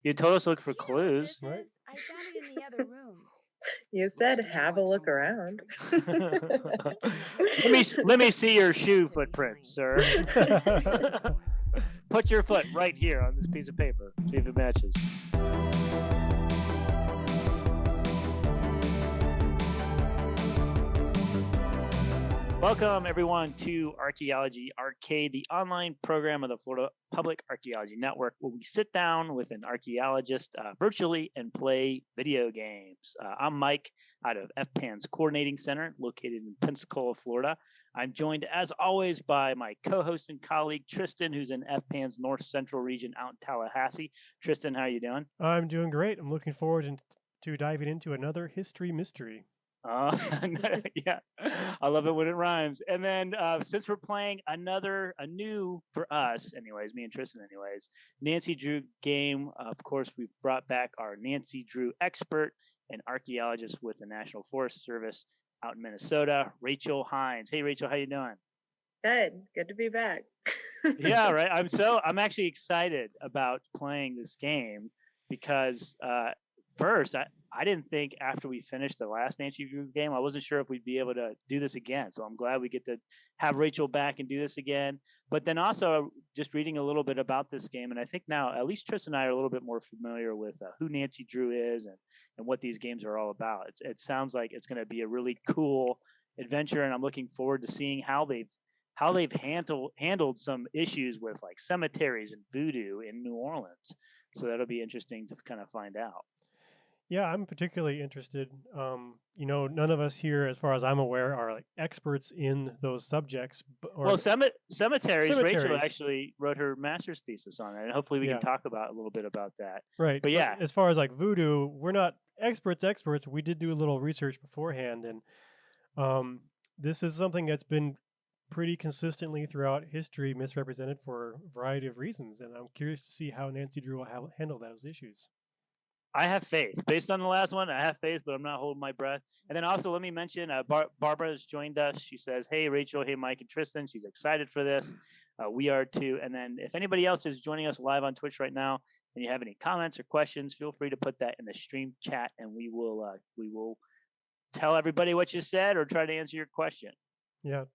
You told us to look Do for you know what clues, this right? is? I found it in the other room. You Looks said too have a much look like a around. trick. I was thinking it might let me be s- let me see your the shoe shelter footprints, behind. sir. Hmm. Put your foot right here on this piece of paper. See if it matches. Welcome, everyone, to Archaeology Arcade, the online program of the Florida Public Archaeology Network, where we sit down with an archaeologist virtually and play video games. I'm Mike out of FPAN's Coordinating Center, located in Pensacola, Florida. I'm joined, as always, by my co-host and colleague, Tristan, who's in FPAN's North Central region out in Tallahassee. Tristan, how are you doing? I'm doing great. I'm looking forward to diving into another history mystery. Yeah, I love it when it rhymes. And then since we're playing a new for us, anyways, me and Tristan, anyways, Nancy Drew game. Of course, we've brought back our Nancy Drew expert and archaeologist with the National Forest Service out in Minnesota, Rachel Hines. Hey, Rachel, how you doing? Good to be back. Yeah, right. I'm actually excited about playing this game because first I didn't think after we finished the last Nancy Drew game, I wasn't sure if we'd be able to do this again. So I'm glad we get to have Rachel back and do this again. But then also just reading a little bit about this game, and I think now at least Tristan and I are a little bit more familiar with who Nancy Drew is and what these games are all about. It sounds like it's going to be a really cool adventure, and I'm looking forward to seeing how they've handled some issues with like cemeteries and voodoo in New Orleans. So that'll be interesting to kind of find out. Yeah, I'm particularly interested. None of us here, as far as I'm aware, are like experts in those subjects. Well, cemeteries, Rachel cemeteries. actually wrote her master's thesis on it, and hopefully we can talk about a little bit about that. Right. But yeah, as far as like voodoo, we're not experts. We did do a little research beforehand, and this is something that's been pretty consistently throughout history misrepresented for a variety of reasons, and I'm curious to see how Nancy Drew will handle those issues. I have faith. Based on the last one, I have faith, but I'm not holding my breath. And then also, let me mention Barbara has joined us. She says, hey, Rachel, hey, Mike and Tristan. She's excited for this. We are too. And then if anybody else is joining us live on Twitch right now and you have any comments or questions, feel free to put that in the stream chat, and we will tell everybody what you said or try to answer your question. Yeah.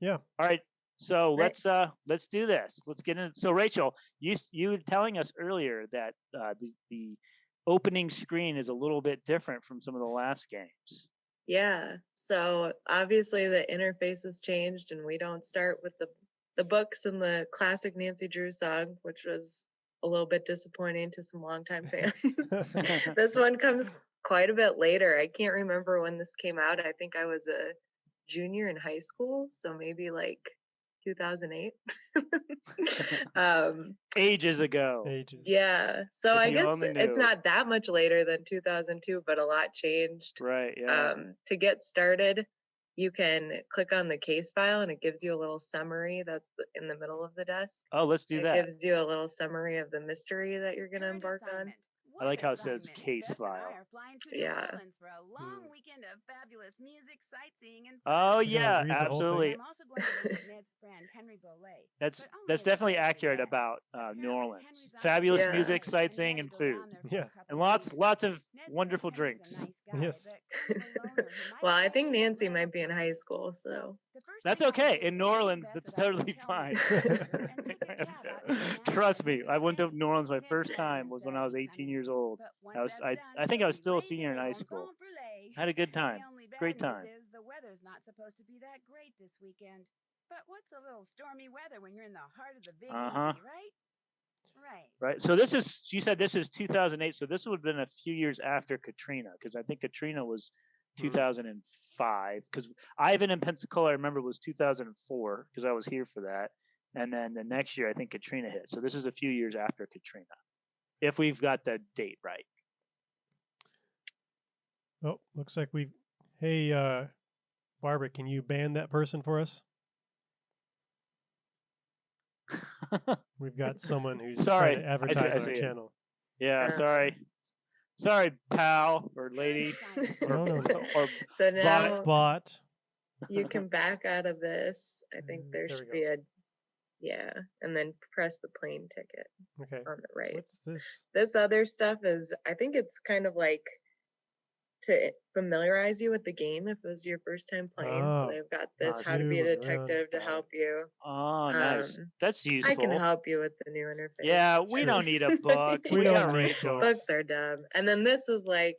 All right. So let's do this. Let's get in. So Rachel, you were telling us earlier that the opening screen is a little bit different from some of the last games. Yeah. So obviously the interface has changed, and we don't start with the books and the classic Nancy Drew song, which was a little bit disappointing to some longtime fans. This one comes quite a bit later. I can't remember when this came out. I think I was a junior in high school, so maybe like 2008. Ages ago. Yeah. So I guess it's not that much later than 2002, but a lot changed. Right. Yeah. To get started, you can click on the case file, and it gives you a little summary that's in the middle of the desk. Oh, let's do that. It gives you a little summary of the mystery that you're going to embark on. I like how it says case file. Yeah. For a long weekend of fabulous music, sightseeing, and oh yeah, absolutely. I'm also going to visit Ned's friend Henry Bolet. That's definitely accurate about New Orleans. Fabulous music, sightseeing, and food. Yeah, and lots of wonderful drinks. Yes. Well, I think Nancy might be in high school, so that's okay. In New Orleans, that's totally fine. Trust me, I went to New Orleans. My first time was when I was 18 years old. I think I was still a senior in high school. I had a good time. Great time. The weather's not supposed to be that great this weekend. But what's a little stormy weather when you're in the heart of the Big Easy, right? Right. So you said this is 2008. So this would have been a few years after Katrina, because I think Katrina was 2005. Because Ivan in Pensacola, I remember, was 2004, because I was here for that. And then the next year, I think Katrina hit. So this is a few years after Katrina, if we've got the date right. Oh, looks like hey, Barbara, can you ban that person for us? We've got someone who's trying to advertise on our channel. Yeah, sorry, pal or lady. or so now bot. You can back out of this. I think there should be a Yeah, and then press the plane ticket Okay. on the right. What's this? This other stuff is, I think it's kind of like to familiarize you with the game if it was your first time playing. So Oh. they've got this Nice. how to be a Zoom around. detective to Got help you. Oh, nice. That's I can useful. help you with the new interface. Yeah, we Sure. don't need a book. We We don't got need Rachel. books. Books are dumb. And then this is like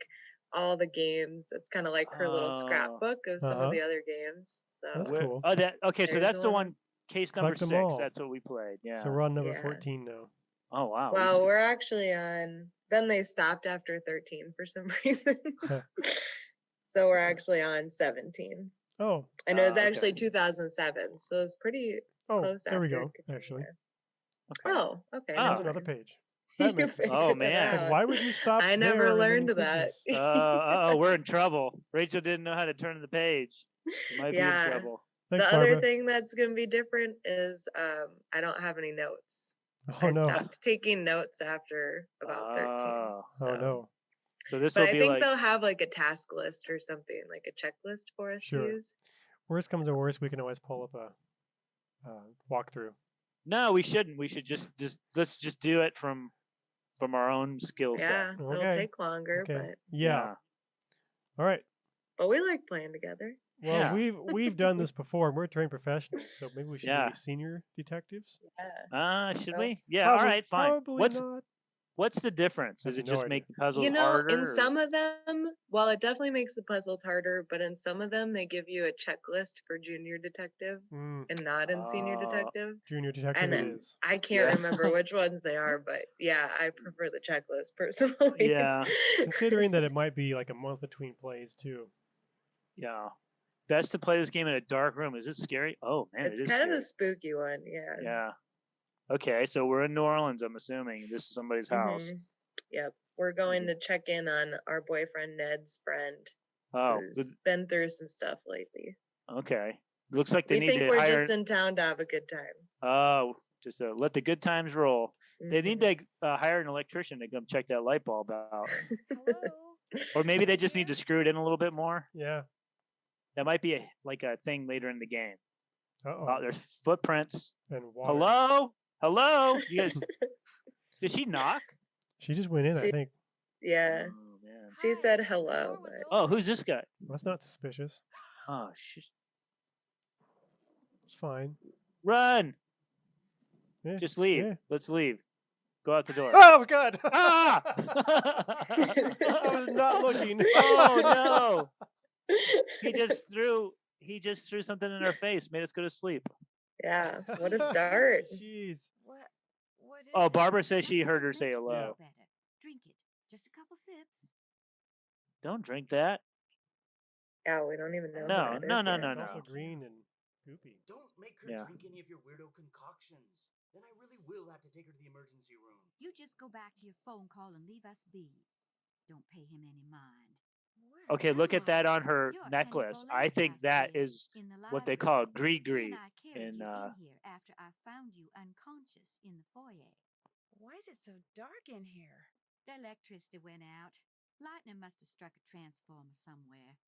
all the games. It's kind of like her little Oh. scrapbook of some Uh-huh. of the other games. So That's Where- cool. Oh, that okay. So There's that's the one. one. Case number Collect 'em 6. all. That's what we played. Yeah. So we're on number Yeah. 14 now. Oh wow. we Well, skipped- we're actually on. Then they stopped after 13 for some reason. So we're actually on 17. Oh. And it was okay. actually 2007. So it's pretty Oh, close there we after go, Katrina. actually. Okay. Oh, okay. Oh. There's never another mind. page. That You makes sense. figured Oh, it man. Like, out. why would you stop I there never and then learned include that. this? Oh, we're in trouble. Rachel didn't know how to turn the page. We might be in Yeah. trouble. Thanks, The other Barbara. thing that's going to be different is I don't have any notes. Oh I no. stopped taking notes after about 13. Oh. So. Oh no. So this But will I be think like. they'll have like a task list or something, like a checklist for us Sure. to use. Worst comes to worst, we can always pull up a walkthrough. No, we shouldn't. We should just let's just do it from our own skill set. Yeah, it'll Okay. take longer, Okay. Yeah. All right. but we like playing together. Well, Yeah. we've done this before, and we're trained professionals, so maybe we should Yeah. be senior detectives. Yeah. Should Well, we? Yeah. Probably, All right. Fine. Probably not. What's the difference? I Does have it no just idea. make the puzzles You know, harder? in or- some of them, well, it definitely makes the puzzles harder, but in some of them, they give you a checklist for junior detective Mm, and not in senior detective. junior detective And it it- is. I can't Yeah. remember which ones they are, but yeah, I prefer the checklist personally. Yeah. Considering that it might be like a month between plays too. Yeah. Best to play this game in a dark room. Is it scary? Oh man, It's it is kind scary. of a spooky one, yeah. Yeah. Okay, so we're in New Orleans. I'm assuming this is somebody's house. Mhm. Yep. We're going to check in on our boyfriend Ned's friend, Oh, who's been through some stuff lately. okay. Looks like they We need think to we're hire. just in town to have a good time. Oh, just let the good times roll. They need Mhm. to hire an electrician to come check that light bulb out, Hello? or maybe they just need Here? to screw it in a little bit more. Yeah. That might be a thing later in the game. Uh-oh. Oh, there's footprints. And water. Hello. You guys? Did she knock? She just went in, I She- think. Yeah. Oh man. She Hi, said the hello, door was but Oh, open. who's this guy? That's not suspicious. Oh, It's fine. run! Yeah. Just leave. Yeah. Let's leave. Go out the door. Oh God! Ah! I was not looking. Oh no! He just threw something in our face, made us go to sleep. yeah, what a start. Jeez. What is Oh, it? Barbara says she Something heard her that'll say make you hello. feel better. Drink it. Just a couple sips. Don't drink that. Yeah, we don't even know. No, who that no, is no, yet. no, It's no. also green and goopy. Don't make her Yeah. drink any of your weirdo concoctions. Then I really will have to take her to the emergency room. You just go back to your phone call and leave us be. Don't pay him any mind. Well, Okay, look come at that on You're her Henry necklace. I Bolet's think house that today, is in the what they library. call a He gris-gris. and I carried in, you in here after I found you unconscious in the foyer. Why is it so dark in here? The electricity went out. Lightning must have struck a transformer somewhere.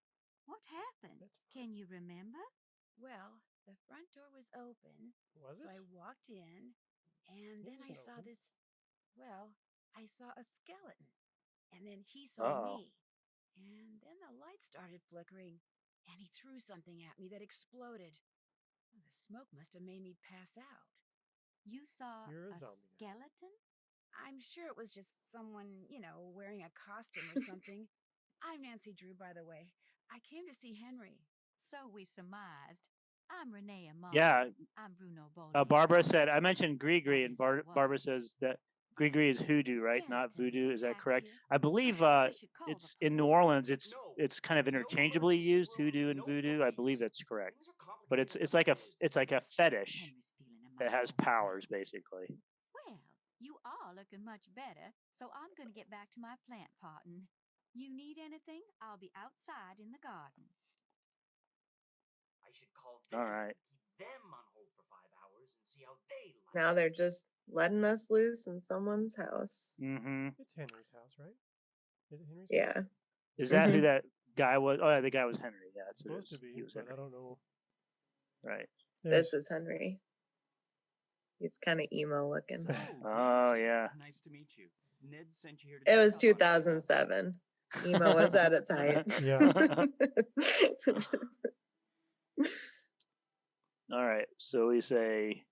What happened? Can you remember? Well, the front door was open, Was so it? I walked in, and then I wasn't saw open. this. Well, I saw a skeleton, and then he saw Uh-oh. me, and then the light started flickering, and he threw something at me that exploded. The smoke must have made me pass out. You saw You're a a zombie. skeleton? I'm sure it was just someone, wearing a costume or something. I'm Nancy Drew, by the way. I came to see Henry. So we surmised. I'm Renee Amon. Yeah, I'm Bruno Bolet. Barbara said, I mentioned gris-gris, and That is it Barbara was. says that gris-gris is hoodoo, right? Not Skeleton voodoo. Is that attacked correct? you. I believe Perhaps we should call it's the in New police. Orleans. No. It's kind of No interchangeably emergency used, room, hoodoo and no voodoo. I believe police. that's correct. Things are complicated But it's enough like as is. it's like a fetish Henry's feeling that has emotional. powers, basically. Well, you are looking much better, so I'm going to get back to my plant potting. You need anything? I'll be outside in the garden. I should call them. All right. Keep them on hold for 5 hours and see how they like Now it. they're just letting us loose in someone's house. Mm-hmm. It's Henry's house, right? Is it Henry's house? Yeah. Is that who Mhm. that guy was? Oh, yeah, the guy was Henry. Yeah, it's Supposed to He be, was but Henry. I don't know. Right. This is Henry. He's kind of emo looking. So, Oh, Nancy, yeah. Nice to meet you. Ned sent you here to It check was up on me. 2007. Emo was at its height. Yeah. All right. So we say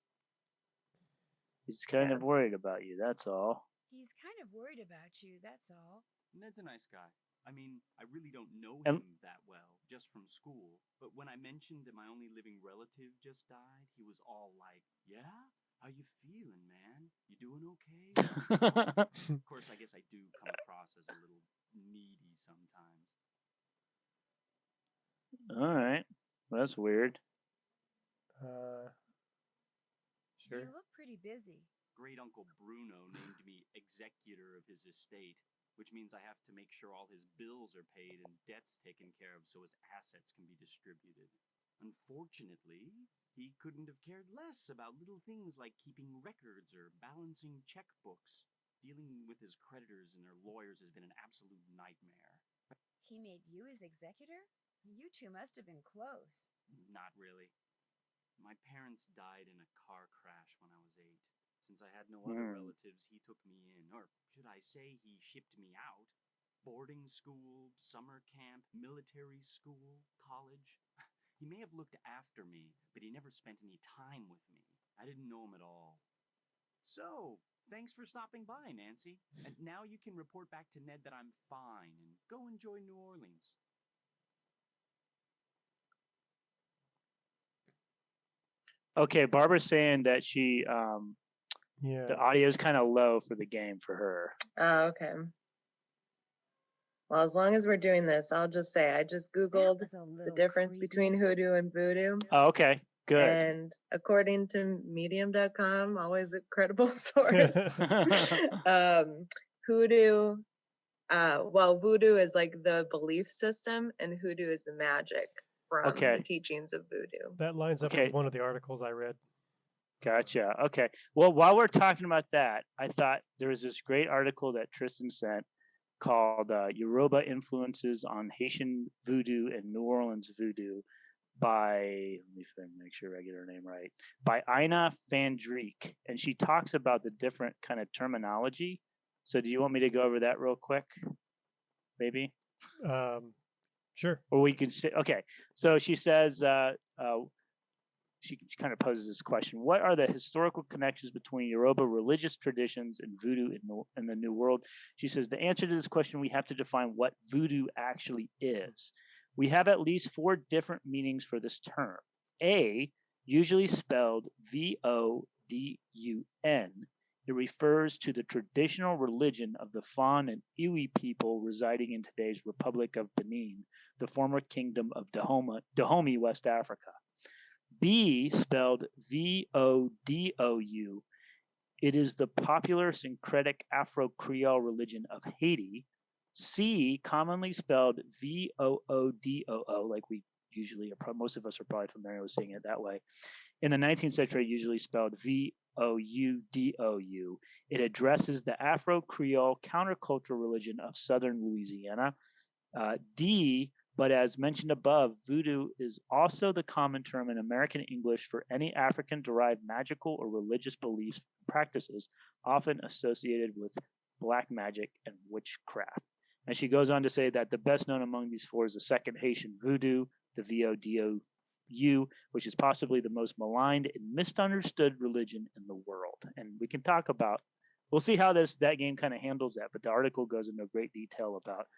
he's kind of worried about you. That's all. He's kind of worried about you, that's all. Ned's a nice guy. I mean, I really don't know And- him that well, just from school. But when I mentioned that my only living relative just died, he was all like, "Yeah? How you feeling, man? You doing okay?" Of course, I guess I do come across as a little needy sometimes. All right. Well, that's weird. Sure. You look pretty busy. Great Uncle Bruno named me executor of his estate, which means I have to make sure all his bills are paid and debts taken care of so his assets can be distributed. Unfortunately, he couldn't have cared less about little things like keeping records or balancing checkbooks. Dealing with his creditors and their lawyers has been an absolute nightmare. He made you his executor? You two must have been close. Not really. My parents died in a car crash when I was 8. Since I had no other relatives, he took me in, or should I say he shipped me out. Boarding school, summer camp, military school, college. He may have looked after me, but he never spent any time with me. I didn't know him at all. So, thanks for stopping by, Nancy. And now you can report back to Ned that I'm fine and go enjoy New Orleans. Okay, Barbara's saying that she Yeah. the audio is kind of low for the game for her. Oh, okay. Well, as long as we're doing this, I'll just say I just Googled That was a the little difference creepy. between hoodoo and voodoo. Oh, okay, good. And according to medium.com, always a credible source, hoodoo, well, voodoo is like the belief system, and hoodoo is the magic from Okay. the teachings of voodoo. That lines up Okay. with one of the articles I read. Gotcha. Okay. Well, while we're talking about that, I thought there was this great article that Tristan sent called Yoruba Influences on Haitian Voodoo and New Orleans Voodoo by, let me make sure I get her name right, by Ina Fandriek. And she talks about the different kind of terminology. So do you want me to go over that real quick? Maybe? Sure. Or we can say, okay. So she says, she kind of poses this question: what are the historical connections between Yoruba religious traditions and voodoo in the New World? She says, to answer to this question, we have to define what voodoo actually is. We have at least 4 different meanings for this term. A, usually spelled VODUN. It refers to the traditional religion of the Fon and Iwi people residing in today's Republic of Benin, the former kingdom of Dahomey, West Africa. B, spelled VODOU. It is the popular syncretic Afro-Creole religion of Haiti. C, commonly spelled VOODOO, like we usually are, most of us are probably familiar with saying it that way. In the 19th century, usually spelled VOUDOU. It addresses the Afro-Creole countercultural religion of southern Louisiana. D, but as mentioned above, voodoo is also the common term in American English for any African-derived magical or religious beliefs and practices, often associated with black magic and witchcraft. And she goes on to say that the best known among these 4 is the second Haitian voodoo, the VODOU, which is possibly the most maligned and misunderstood religion in the world. And we can talk about, we'll see how that game kind of handles that, but the article goes into great detail about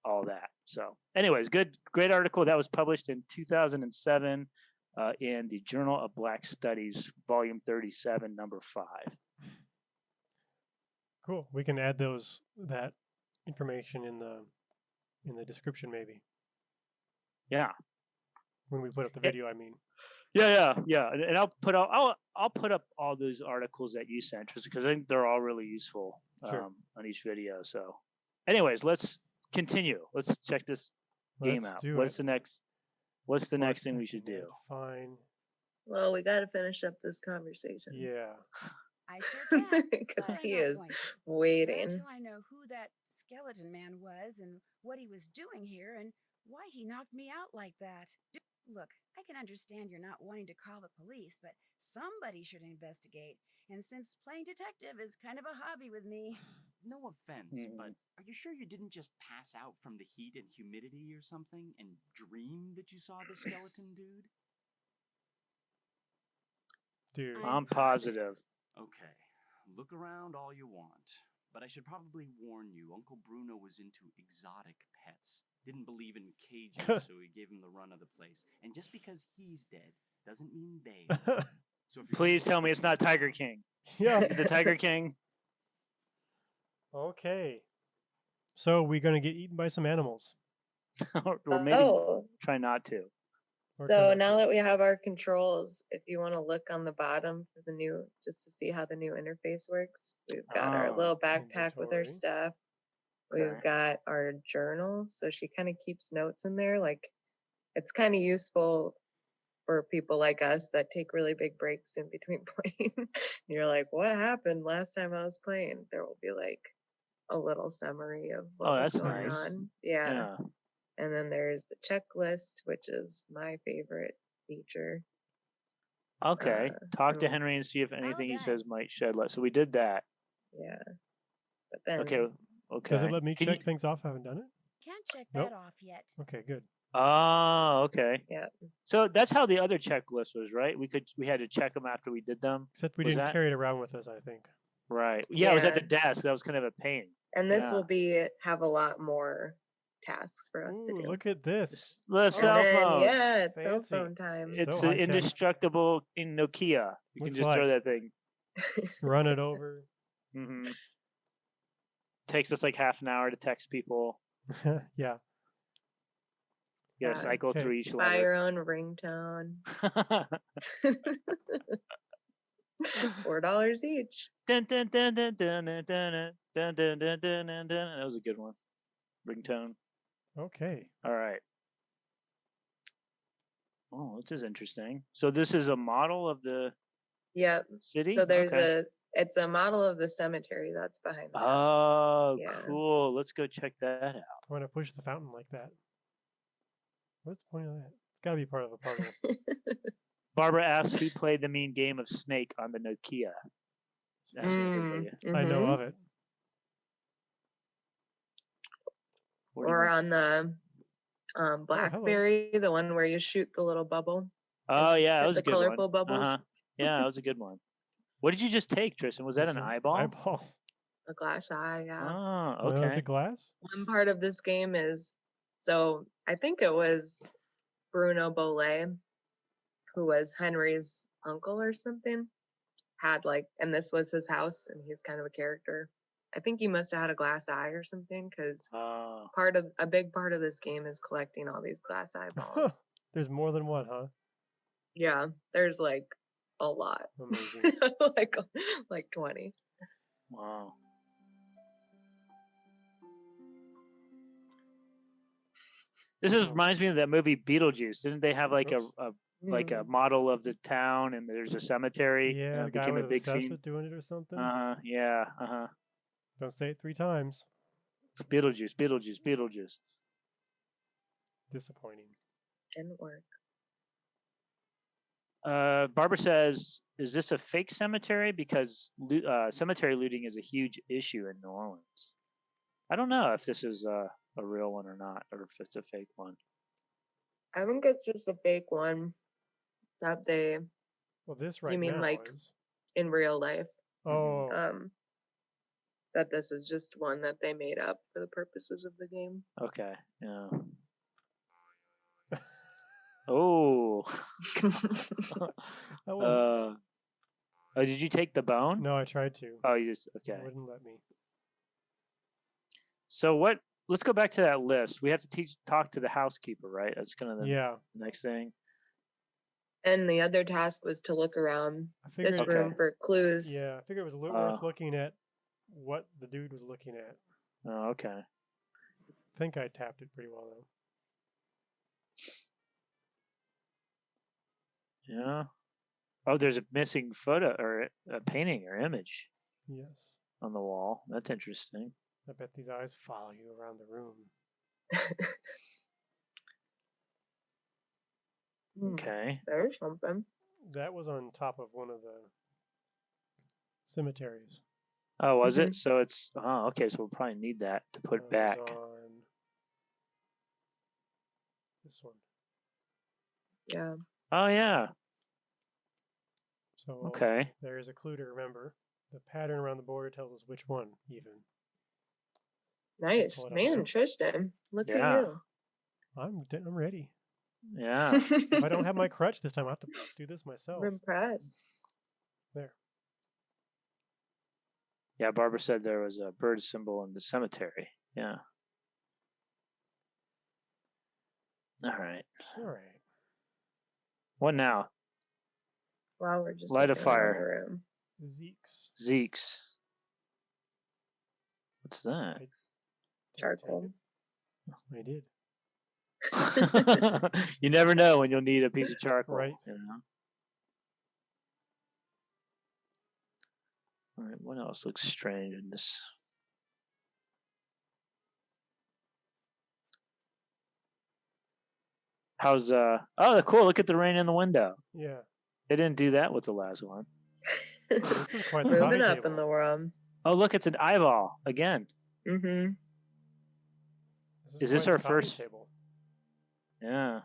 all that. So anyways, great article that was published in 2007 in the Journal of Black Studies, volume 37, number 5. Cool. We can add that information in the description maybe. Yeah. When we put up the video, I mean. Yeah. And I'll put up all those articles that you sent, because I think they're all really useful Sure. on each video. So anyways, let's continue. Let's check this game Let's out. do What's it. the next thing we should do? Fine. Well, we got to finish up this conversation. Yeah. I sure can. Because but I'm he not is going to. Not waiting. until I know who that skeleton man was and what he was doing here and why he knocked me out like that. Look, I can understand you're not wanting to call the police, but somebody should investigate. And since playing detective is kind of a hobby with me. No offense, but Mhm. are you sure you didn't just pass out from the heat and humidity or something and dream that you saw the skeleton dude? Dude. I'm positive. Okay, look around all you want, but I should probably warn you, Uncle Bruno was into exotic pets. Didn't believe in cages, so he gave him the run of the place. And just because he's dead doesn't mean they are. So if you're Please tell me it's not Tiger around- King. Yeah. Is it Tiger King? Okay. So we're gonna get eaten by some animals. Or maybe Oh, try not to. Or so try not now to. that we have our controls, if you want to look on the bottom for the new, just to see how the new interface works, we've got our Oh, little backpack with our inventory. stuff. Okay. We've got our journal, so she kind of keeps notes in there. Like, it's kind of useful for people like us that take really big breaks in between playing. You're like, what happened last time I was playing? There will be like a little summary of what Oh, was that's going nice. on. Yeah. Yeah. And then there's the checklist, which is my favorite feature. Okay. Talk to oh, Henry and see if anything he done. says might shed light. So we did that. Yeah. But then, Okay. Okay. Does it let me Can check you- things off? I haven't done it. Can't check Nope. that off yet. Okay, good. Oh, okay. yeah. So that's how the other checklist was, right? We had to check them after we did them. Except we Was didn't that- carry it around with us, I think. Right. Yeah, it was at the Yeah. desk. That was kind of a pain. And this Yeah. will have a lot more tasks for us to Ooh, do. look at this. The And cell then, phone. yeah, it's Fancy. cell phone time. It's So an high-tech. indestructible in Nokia. You can Looks just throw like. that thing. Run it over. Hmm Takes us like half an hour to text people. Yeah. You gotta Yeah. cycle Okay. through each Buy letter. your own ringtone. $4 each. Dun, dun, dun, dun, dun, dun, dun, dun, dun, dun, dun, dun, dun. That was a good one. Ringtone. Okay. All right. Oh, this is interesting. So this is a model of the Yep. city? So there's Okay. it's a model of the cemetery that's behind the house. Oh, Yeah. cool. Let's go check that out. I want to push the fountain like that. What's the point of that? It's got to be part of a puzzle. Barbara asks who played the mean game of Snake on the Nokia. Asking everybody. I know Mhm. of it. Or 41. on the hello. BlackBerry, the one where you shoot the little bubble. Oh yeah, that was the a good one. colorful bubbles. Uh-huh. Yeah, that was a good one. What did you just take, Tristan? Was that This an is eyeball? Eyeball. A glass eye, yeah. Oh, Is okay. it glass? One part of this game is, so I think it was Bruno Bolet, who was Henry's uncle or something, had like, and this was his house, and he's kind of a character. I think he must have had a glass eye or something, because Oh, a big part of this game is collecting all these glass eyeballs. There's more than one, huh? Yeah, there's like a lot, Amazing. like 20. wow. This reminds me of that movie Beetlejuice. Didn't they have like Oops. a model of the town and there's a cemetery? Yeah, and the it guy became a was big obsessed scene. with doing it or something. Yeah. Don't say it 3 times. Beetlejuice, Beetlejuice, Beetlejuice. Disappointing. Didn't work. Barbara says, "Is this a fake cemetery? Because cemetery looting is a huge issue in New Orleans." I don't know if this is a real one or not, or if it's a fake one. I think it's just a fake one that they, Well, this right mean now like- is. in real life, Oh, that this is just one that they made up for the purposes of the game. Okay. Yeah. Oh. that one. Oh, did you take the bone? No, I tried to. Oh, you just It okay. wouldn't let me. So what? Let's go back to that list. We have to talk to the housekeeper, right? That's kind of the Yeah, next thing. And the other task was to look around I figured. this Okay. room for clues. Yeah, I figured it was worth looking at what the dude was looking at. Oh, okay. I think I tapped it pretty well though. Yeah. Oh, there's a missing photo or a painting or image Yes. on the wall. That's interesting. I bet these eyes follow you around the room. Okay. There's something. That was on top of one of the cemeteries. Oh, was it? So it's okay. So we'll probably need that to put It was back. on this one. Yeah. Oh yeah. So Okay. there is a clue to remember. The pattern around the border tells us which one, even. Nice. pull it up Man, now. Tristan. Look Yeah. at you. I'm ready. Yeah. If I don't have my crutch this time, I have to do this myself. I'm impressed. There. Yeah. Barbara said there was a bird symbol in the cemetery. Yeah. All right. All right. What now? Wow, we're just Light a looking around fire. the room. Zeke's. Zeke's. What's that? I didn't Charcoal. take it. I did. You never know when you'll need a piece of charcoal. Right. You know? All right. What else looks strange in this? How's oh, cool. Look at the rain in the window. Yeah. They didn't do that with the last one. This is quite the Moving coffee up table. in the world. Oh, look, it's an eyeball again. Mm-hmm. Is quite this the our coffee first- table? Yeah.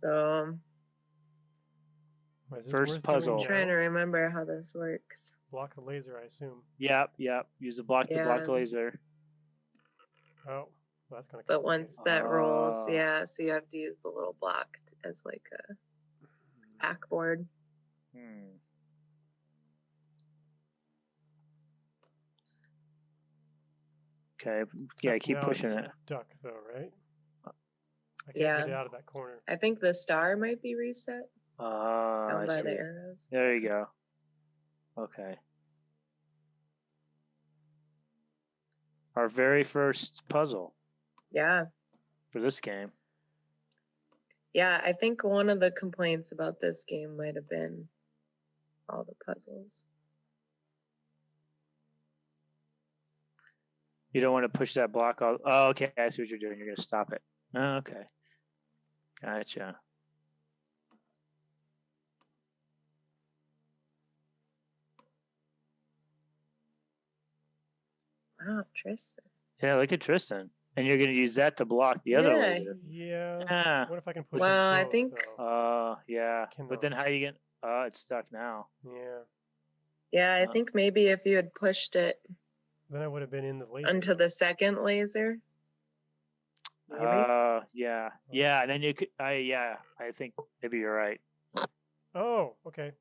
So Why, is this First worth puzzle. doing trying to now? remember how this works. Block the laser, I assume. Yep. Use the block to block the Yeah. laser. Oh, well, that's kind of. But once that rolls, Oh. yeah, so you have to use the little block as like a backboard. Hmm. Okay. Yeah, keep pushing it. Stuck though, right? I can't Yeah. get it out of that corner. I think the star might be reset down I by see. the arrows. There you go. Okay. Our very first puzzle Yeah. for this game. Yeah, I think one of the complaints about this game might have been all the puzzles. You don't want to push that block all. Oh, okay. I see what you're doing. You're going to stop it. Oh, okay. Gotcha. Wow, Tristan. Yeah, look at Tristan. And you're going to use that to block the other Yeah. laser. Yeah. Yeah. What if I can push? Well, them I both, think- though? Yeah. But then Cannot. how you get? Oh, it's stuck now. Yeah. Yeah, I think maybe if you had pushed it Then I would have been in the laser. onto the second laser. Maybe. Yeah. Yeah. And then you could. Yeah. I think maybe you're right. Oh, okay.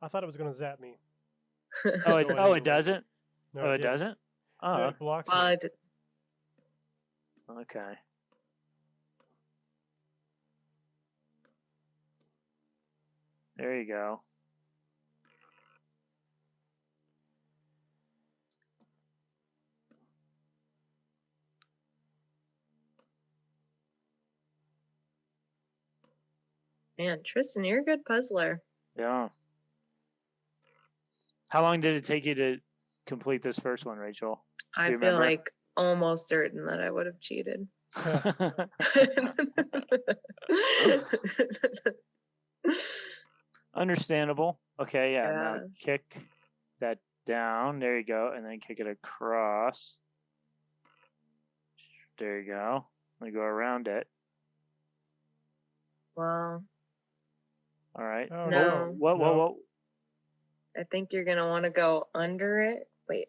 I thought it was gonna zap me. Oh, it, Go oh, in it the laser. doesn't. No, Oh, it didn't. doesn't. No, Oh, it blocks Well, me. I did- okay. There you go. Man, Tristan, you're a good puzzler. Yeah. How long did it take you to complete this first one, Rachel? I you feel remember? like almost certain that I would have cheated. Understandable. Okay, yeah. Now Yeah. kick that down. There you go. And then kick it across. There you go. Let me go around it. Well, All right. Oh, No. What? I think you're gonna want to go under it. Wait,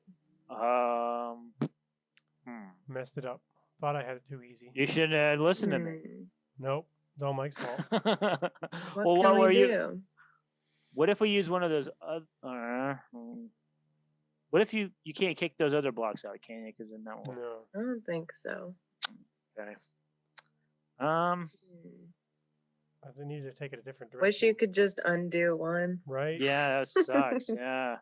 Messed it up. Thought I had it too easy. You should listen to me. Nope. It's all Mike's fault. What Well, can were we you? do? What if we use one of those? What if you can't kick those other blocks out? Can you? Because then that will. No. I don't think so. Okay. Hmm. I need to take it a different direction. Wish you could just undo one. Right? Yeah, that sucks. Yeah.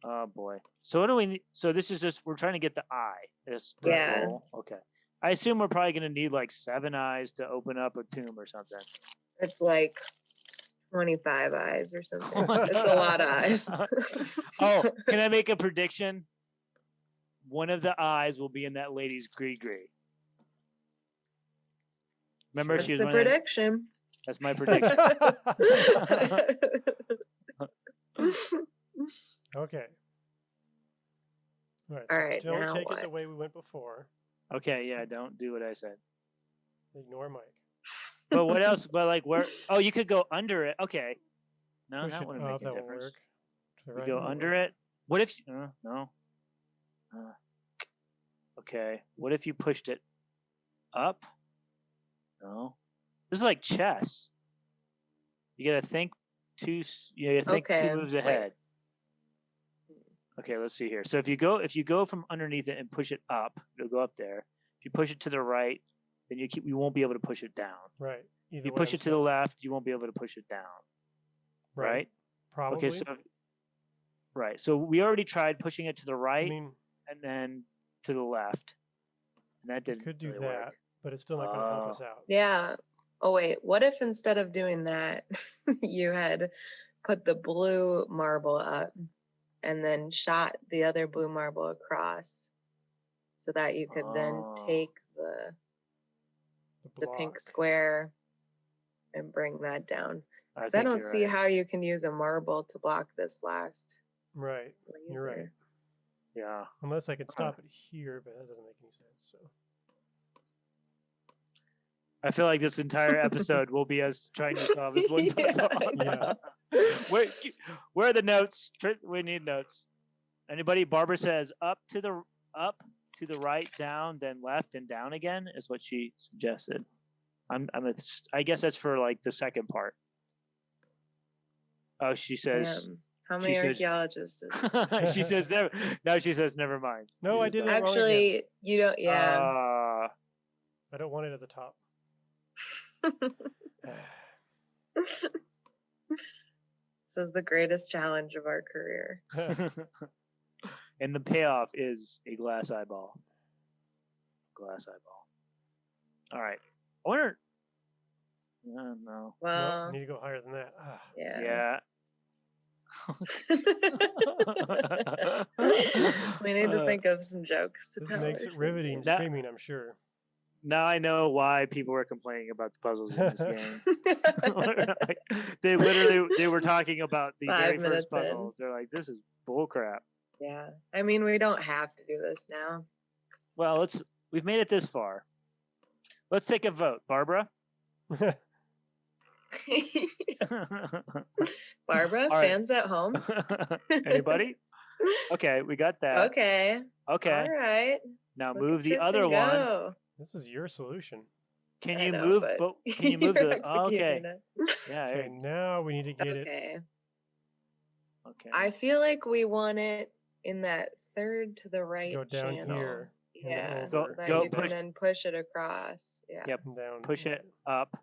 Oh boy. So what do we need? So this is just we're trying to get the eye. This the Yeah. goal. Okay. I assume we're probably gonna need like 7 eyes to open up a tomb or something. It's like 25 eyes or something. It's a lot of eyes. Oh, can I make a prediction? One of the eyes will be in that lady's gree. Remember, That's she was the one of them- prediction. That's my prediction. Okay. All right. All So right, don't now take it what? the way we went before. Okay, yeah, don't do what I said. Ignore Mike. But what else? But like where? Oh, you could go under it. Okay. No, Push that it wouldn't up. make a That won't difference. work. To the You right go won't under work. it. What if? No. Okay. What if you pushed it up? No. This is like chess. You gotta think two. You gotta think Okay, two moves wait. ahead. Okay, let's see here. So if you go from underneath it and push it up, it'll go up there. If you push it to the right, then you won't be able to push it down. Right. Either If you way, push I'm it to the stuck. left, you won't be able to push it down. Right? Probably. Okay, so right. So we already tried pushing it to the I right mean, and then to the left. And that you didn't could do really that, work. but it's still not going to help us out. Yeah. Oh wait, what if instead of doing that, you had put the blue marble up and then shot the other blue marble across so that you could then Oh. take the pink block. square and bring that down. I 'Cause I think don't you're see right. how you can use a marble to block this last Right. You're right. laser. Yeah. Unless I could stop it here, but that doesn't make any sense. So. I feel like this entire episode will be us trying to solve this one Yeah, puzzle. I know. Where are the notes? We need notes. Anybody? Barbara says up to the right, down, then left, and down again is what she suggested. I guess that's for like the second part. Oh, she says. Damn. How she many says- archaeologists? Is She says never. No, she says never mind. No, She I says, did "Don't." it wrong again. Actually, you don't. Yeah. I don't want it at the top. This is the greatest challenge of our career. And the payoff is a glass eyeball. Glass eyeball. All right. I wonder. No. No, Well, I need to go higher than that. Ah, yeah. Yeah. We need to think of some jokes to this tell. makes or it riveting That- screaming, I'm sure. Now I know why people were complaining about the puzzles in this game. something. They were talking about the 5 very minutes first puzzle. They're like, this is bull crap. Yeah. I mean, we don't have to do this now. Well, we've made it this far. Let's take a vote, Barbara. Barbara, All right. fans at home. Anybody? Okay, we got that. Okay. Okay. All right. Now Look move at the Tristan other one. go. This is your solution. Can I you know, move? but Can you move you're the? Oh, okay. executing it. Yeah. Okay, now we need to get it. Okay. Okay. I feel like we want it in that third to the right Go down channel. here. and Yeah. Go- So that go you can push- then push it across. Yeah. Yep. and down. Push it up.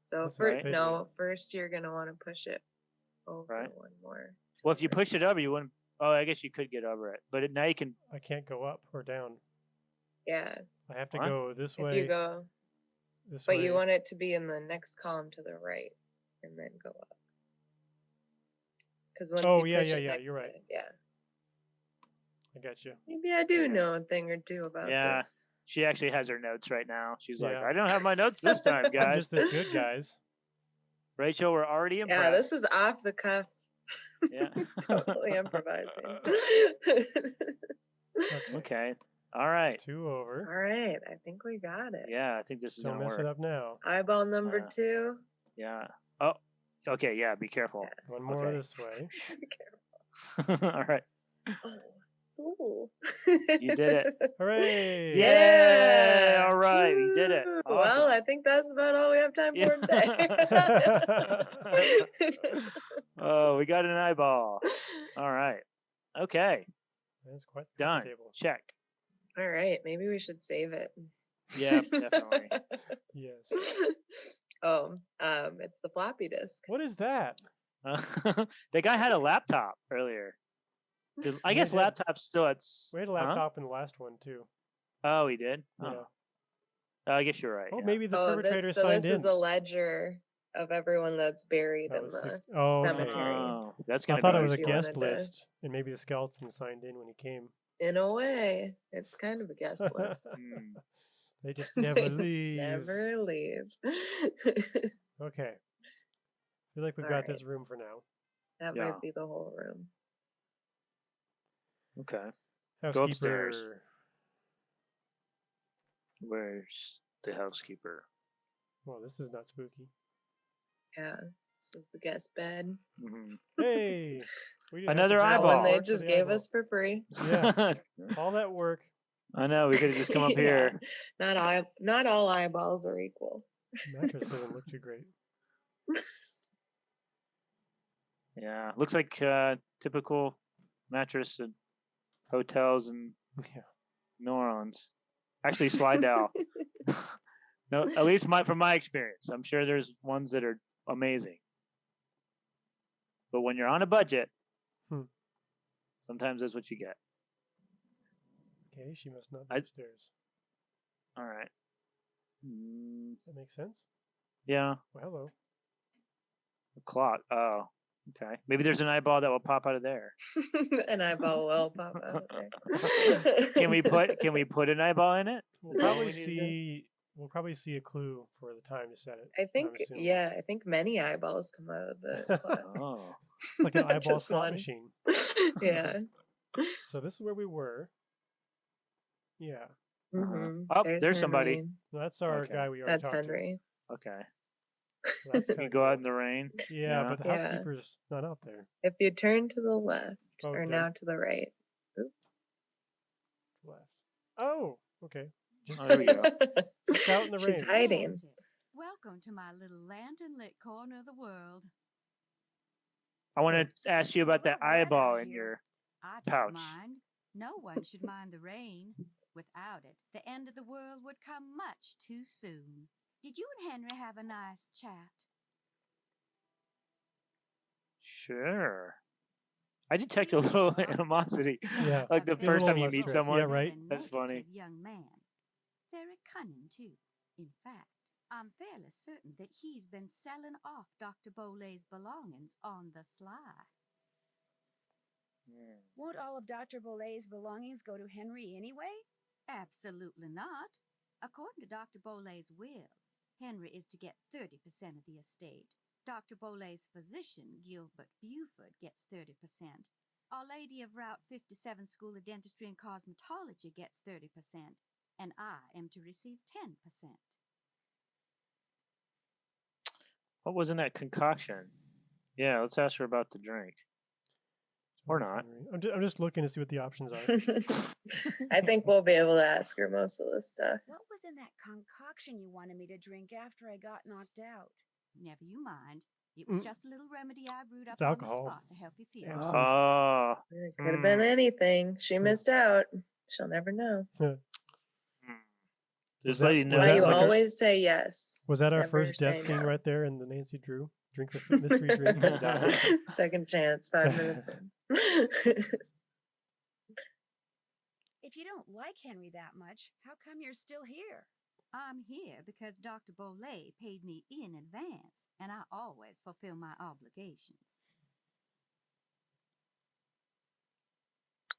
So That's first, right. no, first you're gonna want to push it over Right. one more. Well, if you over. push it over, you wouldn't. Oh, I guess you could get over it, but now you can. I can't go up or down. Yeah. I have to What? go this If way. you go, This but way. you want it to be in the next column to the right, and then go up. Because once Oh, you yeah, push yeah, it yeah, next you're right. to it, yeah. I got you. Maybe I do Yeah. know a thing or two about Yeah. this. She actually has her notes right now. She's like, Yeah. I don't have my notes this time, I'm guys. just this good, guys. Rachel, we're already impressed. Yeah, this is off the cuff. Yeah. Totally improvising. Okay. Okay. All right. 2 over. All right, I think we got it. Yeah, I think this is Don't gonna mess work. it up now. Eyeball number 2. Yeah. Oh. Okay. Yeah. Be careful. One more Okay. this way. All right. Oh. Ooh. You did it. Hooray! Yeah. All right. We did it. Woo. Awesome. Well, I think that's about all we have time for today. Oh, we got an eyeball. All right. Okay. That's quite the Done. table. Check. All right, maybe we should save it. Yeah, definitely. Yes. It's the floppy disk. What is that? The guy had a laptop earlier. I guess Yeah, laptops still had. We had a huh? laptop in the last one too. Oh, he did. Yeah. Oh, I guess you're right. Oh, yeah. maybe the So perpetrator this signed in. is a ledger of everyone that's buried That in was the 60 oh, okay. cemetery. Oh, that's I gonna thought be it was a if you guest wanted to- list, and maybe the skeleton signed in when he came. In a way, it's kind of a guest list. Hmm. They just never leave. Never leave. Okay. I feel like we've got this room for now. That Yeah. might be the whole room. Okay. Housekeeper. Go upstairs. Where's the housekeeper? Well, this is not spooky. Yeah. This is the guest bed. Mhm. Hey! We didn't have to Another do all that One eyeball. they work for just the gave eyeball. us for free. Yeah. All that work. I know. We could have just come up Yeah. here. Not all eyeballs are equal. Mattress doesn't look too great. Yeah. Looks like typical mattress at hotels in Yeah. New Orleans. Actually, Slidell. No, at least from my experience. I'm sure there's ones that are amazing. But when you're on a budget, Hmm. sometimes that's what you get. Okay, she must not be upstairs. All right. That makes sense. Yeah. Well, hello. The clock. Oh, okay. Maybe there's an eyeball that will pop out of there. An eyeball will pop out of there. Can we put an eyeball in it? We'll Is that what probably we need to do? see. We'll probably see a clue for the time to set it. I think, I'm assuming. yeah, I think many eyeballs come out of the clock. Oh. It's like an Not eyeball just slot one. machine. Yeah. So this is where we were. Yeah. Mhm. Oh, there's somebody. Henry. Well, that's our Okay. guy we already That's talked Henry. Okay. to. Well, that's You kinda go out cool. in the rain. Yeah, Yeah. but the Yeah. housekeeper's not out there. If you turn to the left Oh, or okay. now to the right. Left. Oh, okay. Just, Oh, there we go. just out in the She's rain. hiding. That's it. Welcome to my little lantern-lit corner of the world. I want to ask you about that It's a little wet eyeball out in here. your I pouch. don't mind. No one should mind the rain. Without it, the end of the world would come much too soon. Did you and Henry have a nice chat? Sure. I detect a little animosity. Yeah. Like the Be a first little time you less meet stressed. someone. Yeah, right. That's funny. Negative young man. Very cunning, too. In fact, I'm fairly certain that he's been selling off Dr. Bolet's belongings on the sly. Won't all of Dr. Bolet's belongings go to Henry anyway? Absolutely not. According to Dr. Bolet's will, Henry is to get 30% of the estate. Dr. Bolet's physician, Gilbert Buford, gets 30%. Our Lady of Route 57 School of Dentistry and Cosmetology gets 30%. And I am to receive 10%. What was in that concoction? Yeah, let's ask her about the drink. Or not. I'm just looking to see what the options are. I think we'll be able to ask her most of this stuff. What was in that concoction you wanted me to drink after I got knocked out? Never you mind. It was just a little remedy I brewed up It's on the alcohol. spot to help you feel. Yeah. better. Oh. It could have been anything. She missed out. She'll never know. Just that- let you was know. Why that you like a- always say yes. Was that our Never first death say scene no. right there in the Nancy Drew? Drink the mystery drink and die. Second chance, 5 minutes in. If you don't like Henry that much, how come you're still here? I'm here because Dr. Bolet paid me in advance, and I always fulfill my obligations.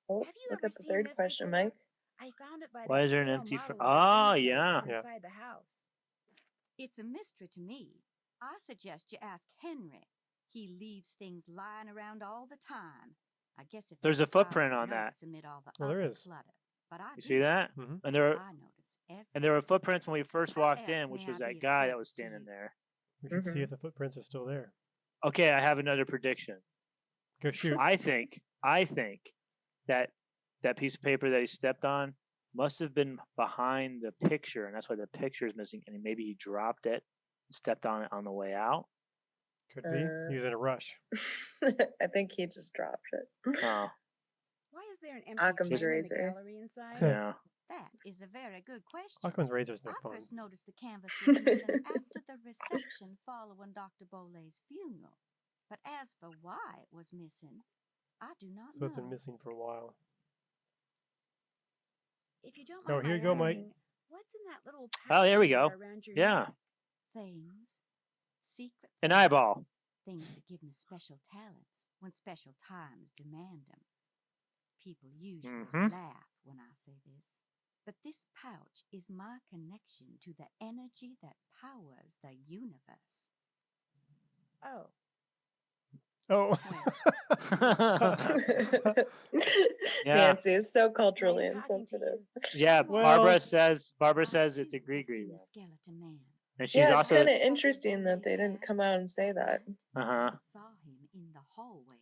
Oh, Have you look ever at the seen third this question, before? Mike. I found it by Why that is there an scale empty model of the yeah. cemetery that's Yeah. inside the house. It's a mystery to me. I suggest you ask Henry. He leaves things lying around all the time. I guess if There's they a stop footprint and on that. notice amid all the Well, there other is. clutter. But I You do. see that? Mm-hmm. And there I notice and there were everything. footprints when we first How walked in, else which may was I that be of guy that was service to standing you? there. We can see Mhm. if the footprints are still there. Okay, I have another prediction. Go shoot. I think that that piece of paper that he stepped on must have been behind the picture, and that's why the picture is missing. And maybe he dropped it, and stepped on it on the way out. Could be. He was in a rush. I think he just dropped it. Oh, Why is there an empty Occam's tube in the razor. gallery inside? yeah. That is a very good question. Occam's razor's no I fun. first noticed the canvas was missing after the reception following Dr. Bolet's funeral. But as for why it was missing, I do not So know. it's been missing for a while. If you don't Oh, mind here my you go, Mike. asking, what's in that little pouch Oh, there we you go. wear around your Yeah, neck? Things, secret an things, eyeball. things that give me special talents when special times demand them. People usually Mhm. laugh when I say this. But this pouch is my connection to the energy that powers the universe. Oh, Oh. Yeah. Nancy is so culturally nice talking to insensitive. you. Yeah, Well, Barbara I, says it's too, a have gree seen then. the skeleton man. And she's Yeah, it's also kind of interesting that they didn't come out and say that. uh-huh. I saw him in the hallway.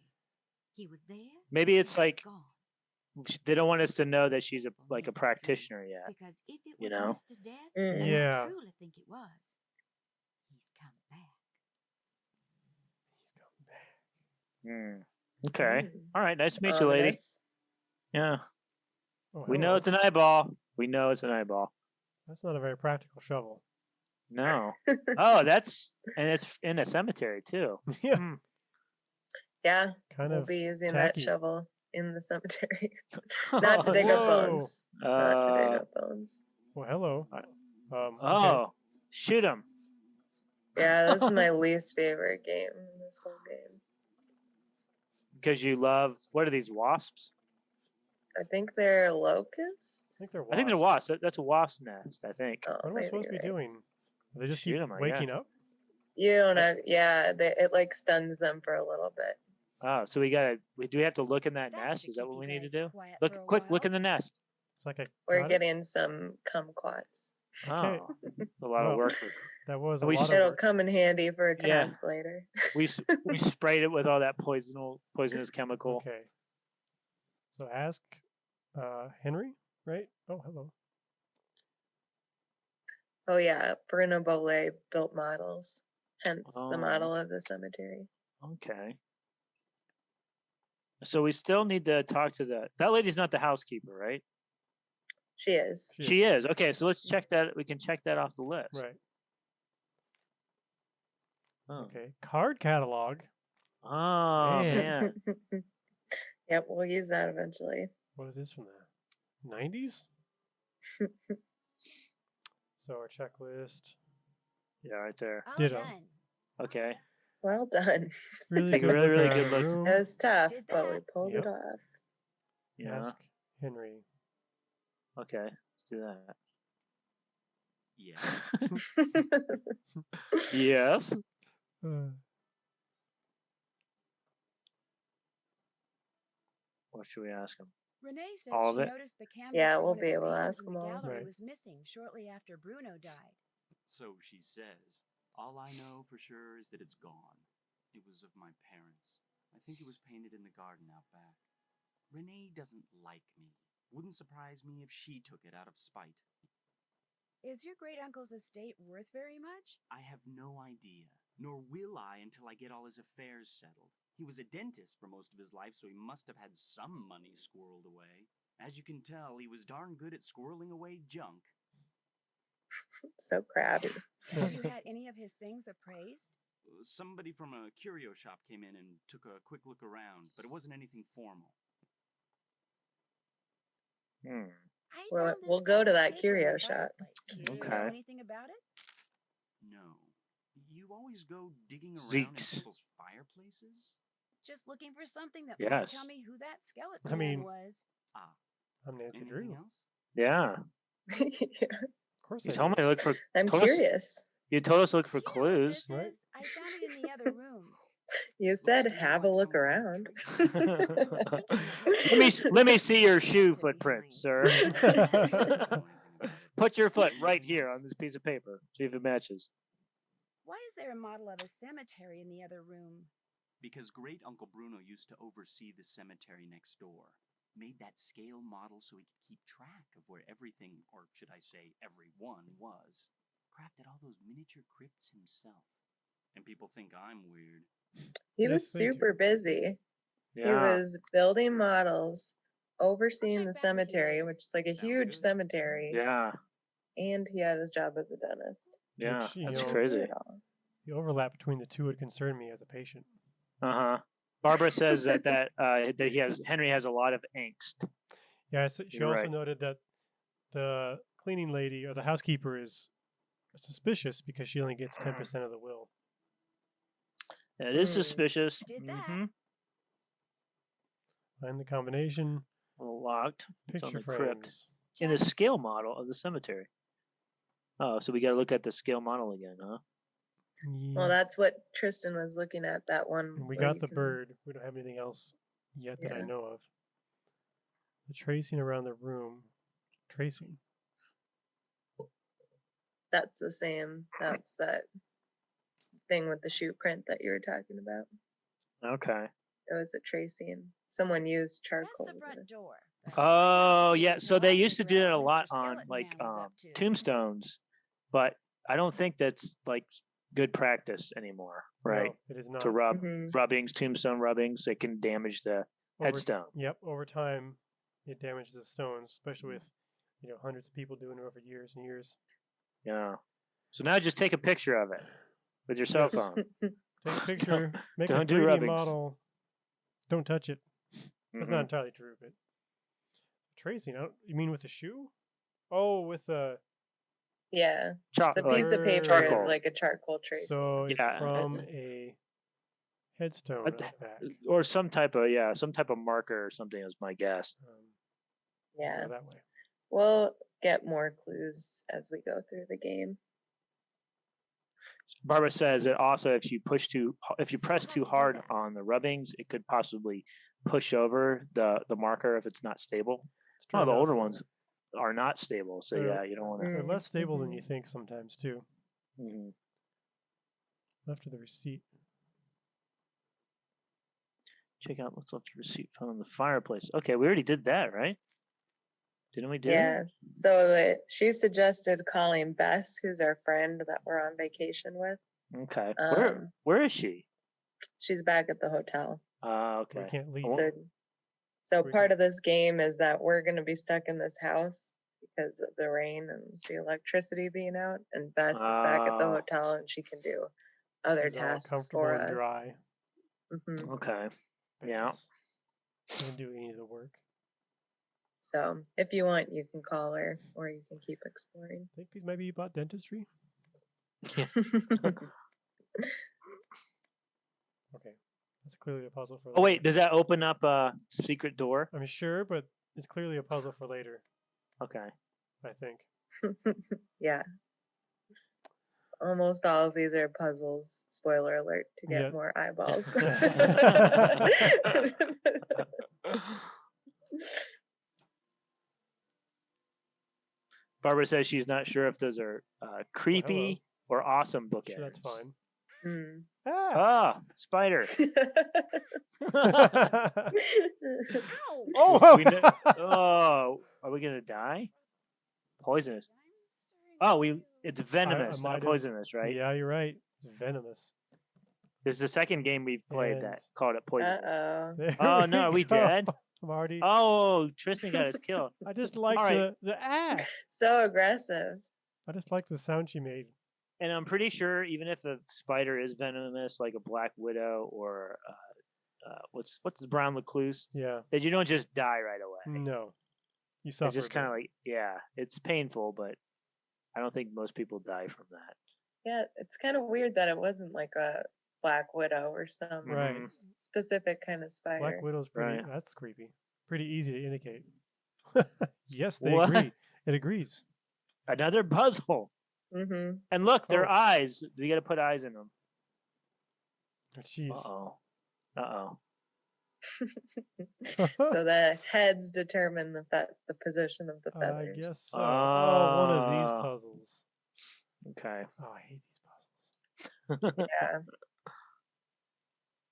He was there. Maybe and it's he was like gone. they don't want us to Please know be that she's a careful like a next dream, practitioner yet. Because if it You was know? Mr. Death, Mm. and Yeah. I truly think it was, he's come back. Hmm. Okay. Mm. All right. Nice to meet you, lady. Ominous. Yeah. Oh, We know hello. it's an eyeball. We know it's an eyeball. That's not a very practical shovel. No. Oh, it's in a cemetery too. Yeah. Hmm. Yeah, Kind we'll of be using tacky. that shovel in the cemetery. Not to dig up Whoa. bones. Not to dig up bones. Well, hello. Okay. Oh, shoot him. Yeah, this is my least favorite game in this whole game. Because you love, what are these, wasps? I think they're I think locusts. they're wasps. I think they're wasps. That's a wasp nest, I think. Oh, What am I maybe supposed to be you're right. doing? Are they just Shoot keep 'em, I waking guess. up? You don't know. Yeah, it like stuns them for a little bit. Oh, so do we have to look in that That nest? should Is that keep what you we need to guys do? quiet Look, for a quick, look while. in the nest. It's like I We're got it. getting some kumquats. Okay. Oh, it's a lot Well, of work. For, That was a we lot s- of It'll work. come in handy for a Yeah. task later. we sprayed it with all that poisonous chemical. Okay. So ask Henry, right? Oh, hello. Oh yeah, Bruno Bolet built models, hence the Oh. model of the cemetery. Okay. So we still need to talk to that lady's not the housekeeper, right? She is. She is. Okay, so let's check that. We can check that off the list. Right. Oh. Okay. Card catalog. Oh Man. man. Yep, we'll use that eventually. What is this from the 90s? So our checklist. Yeah, right there. All Ditto. done. Okay. Well done. Really Take a good really, look really around good the look. room. It was tough, Did but we that. pulled Yep. it off. Yeah. Ask Henry. Okay. Let's do that. Yeah. Yes. What should we ask him? Renee says All of she it? noticed the canvas Yeah, for we'll one of be the able to paintings ask in them the all. gallery Right. was missing shortly after Bruno died. So she says. All I know for sure is that it's gone. It was of my parents. I think it was painted in the garden out back. Renee doesn't like me. Wouldn't surprise me if she took it out of spite. Is your great uncle's estate worth very much? I have no idea, nor will I until I get all his affairs settled. He was a dentist for most of his life, so he must have had some money squirreled away. As you can tell, he was darn good at squirreling away junk. So crabby. Have you had any of his things appraised? Somebody from a curio shop came in and took a quick look around, but it wasn't anything formal. Hmm. I We'll- found this we'll go to scrap that paper in curio the shop. fireplace. Do you know Okay. anything about it? No. You always go digging around Zeeks. in people's fireplaces? Just looking for something that might Yes. tell me who that skeleton I mean- man was. Ah, I'm Nancy anything Drew. else? Yeah. Yeah, Of course You I told me do. to look for. I'm told us- curious. You told us to look for Do you know what clues. this right? is? I found it in the other room. You Looks said to me have a like look some kind of around. trace. I was thinking that let me maybe let me there see was your some shoe shelter footprints, behind. sir. I don't know anything about it. Put your foot right Anything here else? on this piece of paper. See if it matches. Why is there a model of a cemetery in the other room? Because great Uncle Bruno used to oversee the cemetery next door. Made that scale model so he could keep track of where everything, or should I say everyone, was. Crafted all those miniature crypts himself. And people think I'm weird. He Yes, was they do. super busy. He Yeah. was building models, overseeing check the back with you cemetery, later. which is like a Sounds huge good. cemetery, Yeah. and he had his job as a dentist. Yeah. Which, you That's know, He crazy. did it all. The overlap between the two would concern me as a patient. Uh-huh. Barbara says that Henry has a lot of angst. Yeah, she You're also right. noted that the cleaning lady or the housekeeper is suspicious because she only gets 10% of the will. It is Hmm. suspicious. Did that. Mhm. Find the combination. Locked. It's on Picture the crypt. frames. in the Jack? scale model of the cemetery. Oh, so we got to look at the scale model again, huh? Well, Yeah. that's what Tristan was looking at, that one. And we where got you the can- bird. We don't have anything else yet that I Yeah. know of. The tracing around the room. Tracing. That's the same. That's that thing with the shoe print that you were talking about. Okay. It was a tracing. Someone used charcoal. That's the with front it. door. but Oh, we yeah. didn't So know they I'll used to do figure that out a what lot Mr. on Skeleton like Man was up to. tombstones, but I don't think that's like good practice anymore, right? No, it is not. To rub Mhm. rubbings, tombstone rubbings, it can damage the headstone. Yep, over time, it damages the stones, especially with hundreds of people doing it over years and years. Yeah. So now just take a picture of it with your cell Yes. phone. Take a picture, make a don't do 3D rubbings. model. Don't touch it. That's Mhm. not entirely true, but tracing. You mean with the shoe? Oh, with the Yeah. Chalk, The like piece of paper is charcoal. like a charcoal tracing. so it's Yeah, from a headstone I on the th- back. or some type of marker or something is my guess. Yeah. Go that way. We'll get more clues as we go through the game. Barbara says that also if you press too have to do hard that. on the rubbings, it could possibly push over the marker if it's not stable. It's true Oh, the enough. older ones are not stable, so They're- yeah, you don't want to. They're less stable than Mhm. you think sometimes too. Left of the receipt. Check out what's left the receipt found in the fireplace. Okay, we already did that, right? Didn't we do Yeah. So she suggested calling Bess, who's our friend that we're on vacation with. that? Okay. Um, Where is she? She's back at the hotel. Okay. We can't leave. Well, So We part can- of this game is that we're going to be stuck in this house because of the rain and the electricity being out. And Bess is back at the Oh. hotel and she can do other It's all tasks comfortable for and us. dry. Mhm. Okay. Yeah. Doesn't do any of the work. So if you want, you can call her or you can keep exploring. I think maybe you bought dentistry. Okay, that's clearly a puzzle for. Oh wait, later. does that open up a secret door? I'm sure, but it's clearly a puzzle for later. Okay. I think. Yeah. Almost all of these are puzzles. Spoiler alert to get Yeah. more eyeballs. Barbara says she's not sure if those are creepy or awesome bookends. Sure, that's fine. Hmm. Ah! Ah, spider. Oh! Oh, are we gonna die? Poisonous. Oh, it's venomous, might not have- poisonous, right? Yeah, you're right. It's venomous. This is the second game we've played that And- called it poisonous. Uh-oh. There Oh, we no, are we go. dead? Marty. Oh, Tristan got us killed. I just like all right. the So aggressive. I just like the sound she made. And I'm pretty sure even if a spider is venomous, like a black widow or what's the brown recluse, Yeah. that you don't just die right away. No. You suffer. It's just kind of like, yeah, it's painful, but I don't think most people die from that. Yeah, it's kind of weird that it wasn't like a black widow or some Right. Mhm. specific kind of spider. Black Widow's pretty. Right. That's creepy. Pretty easy to indicate. Yes, they What? agree. It agrees. Another puzzle. Mm-hmm. And look, their Oh. eyes. We got to put eyes in them. Oh, jeez. Uh-oh. So the heads determine the position of the I feathers. guess so. Oh, one of Ah. these puzzles. Okay. Oh, I hate these puzzles. Yeah.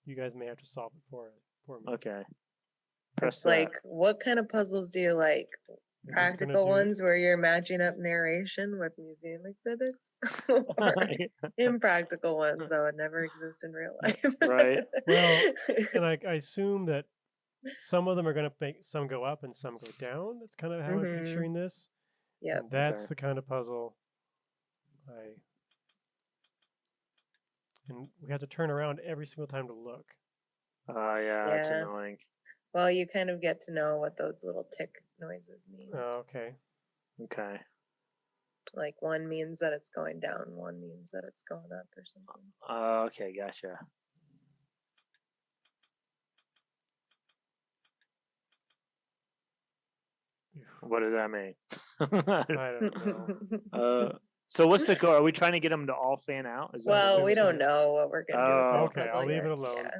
You guys may have to solve it for me. Okay. Press It's the- like, what kind of puzzles do you like? I'm just gonna Practical do- ones where you're matching up narration with museum exhibits? Or impractical ones that would never exist in real life? Right. Well, And I assume that some of them are going to make some go up and some go down. That's kind of how I'm Mhm. picturing this. Yep. And that's Okay. the kind of puzzle and we have to turn around every single time to look. Oh, yeah, that's Yeah. annoying. Well, you kind of get to know what those little tick noises mean. Oh, okay. Okay. Like one means that it's going down, one means that it's going up or something. Okay, gotcha. Oof. What does that mean? I don't know. So what's the goal? Are we trying to get them to all fan out? Is that what Well, it we is? don't know what we're gonna do with Oh, this okay, puzzle I'll leave yet. it alone.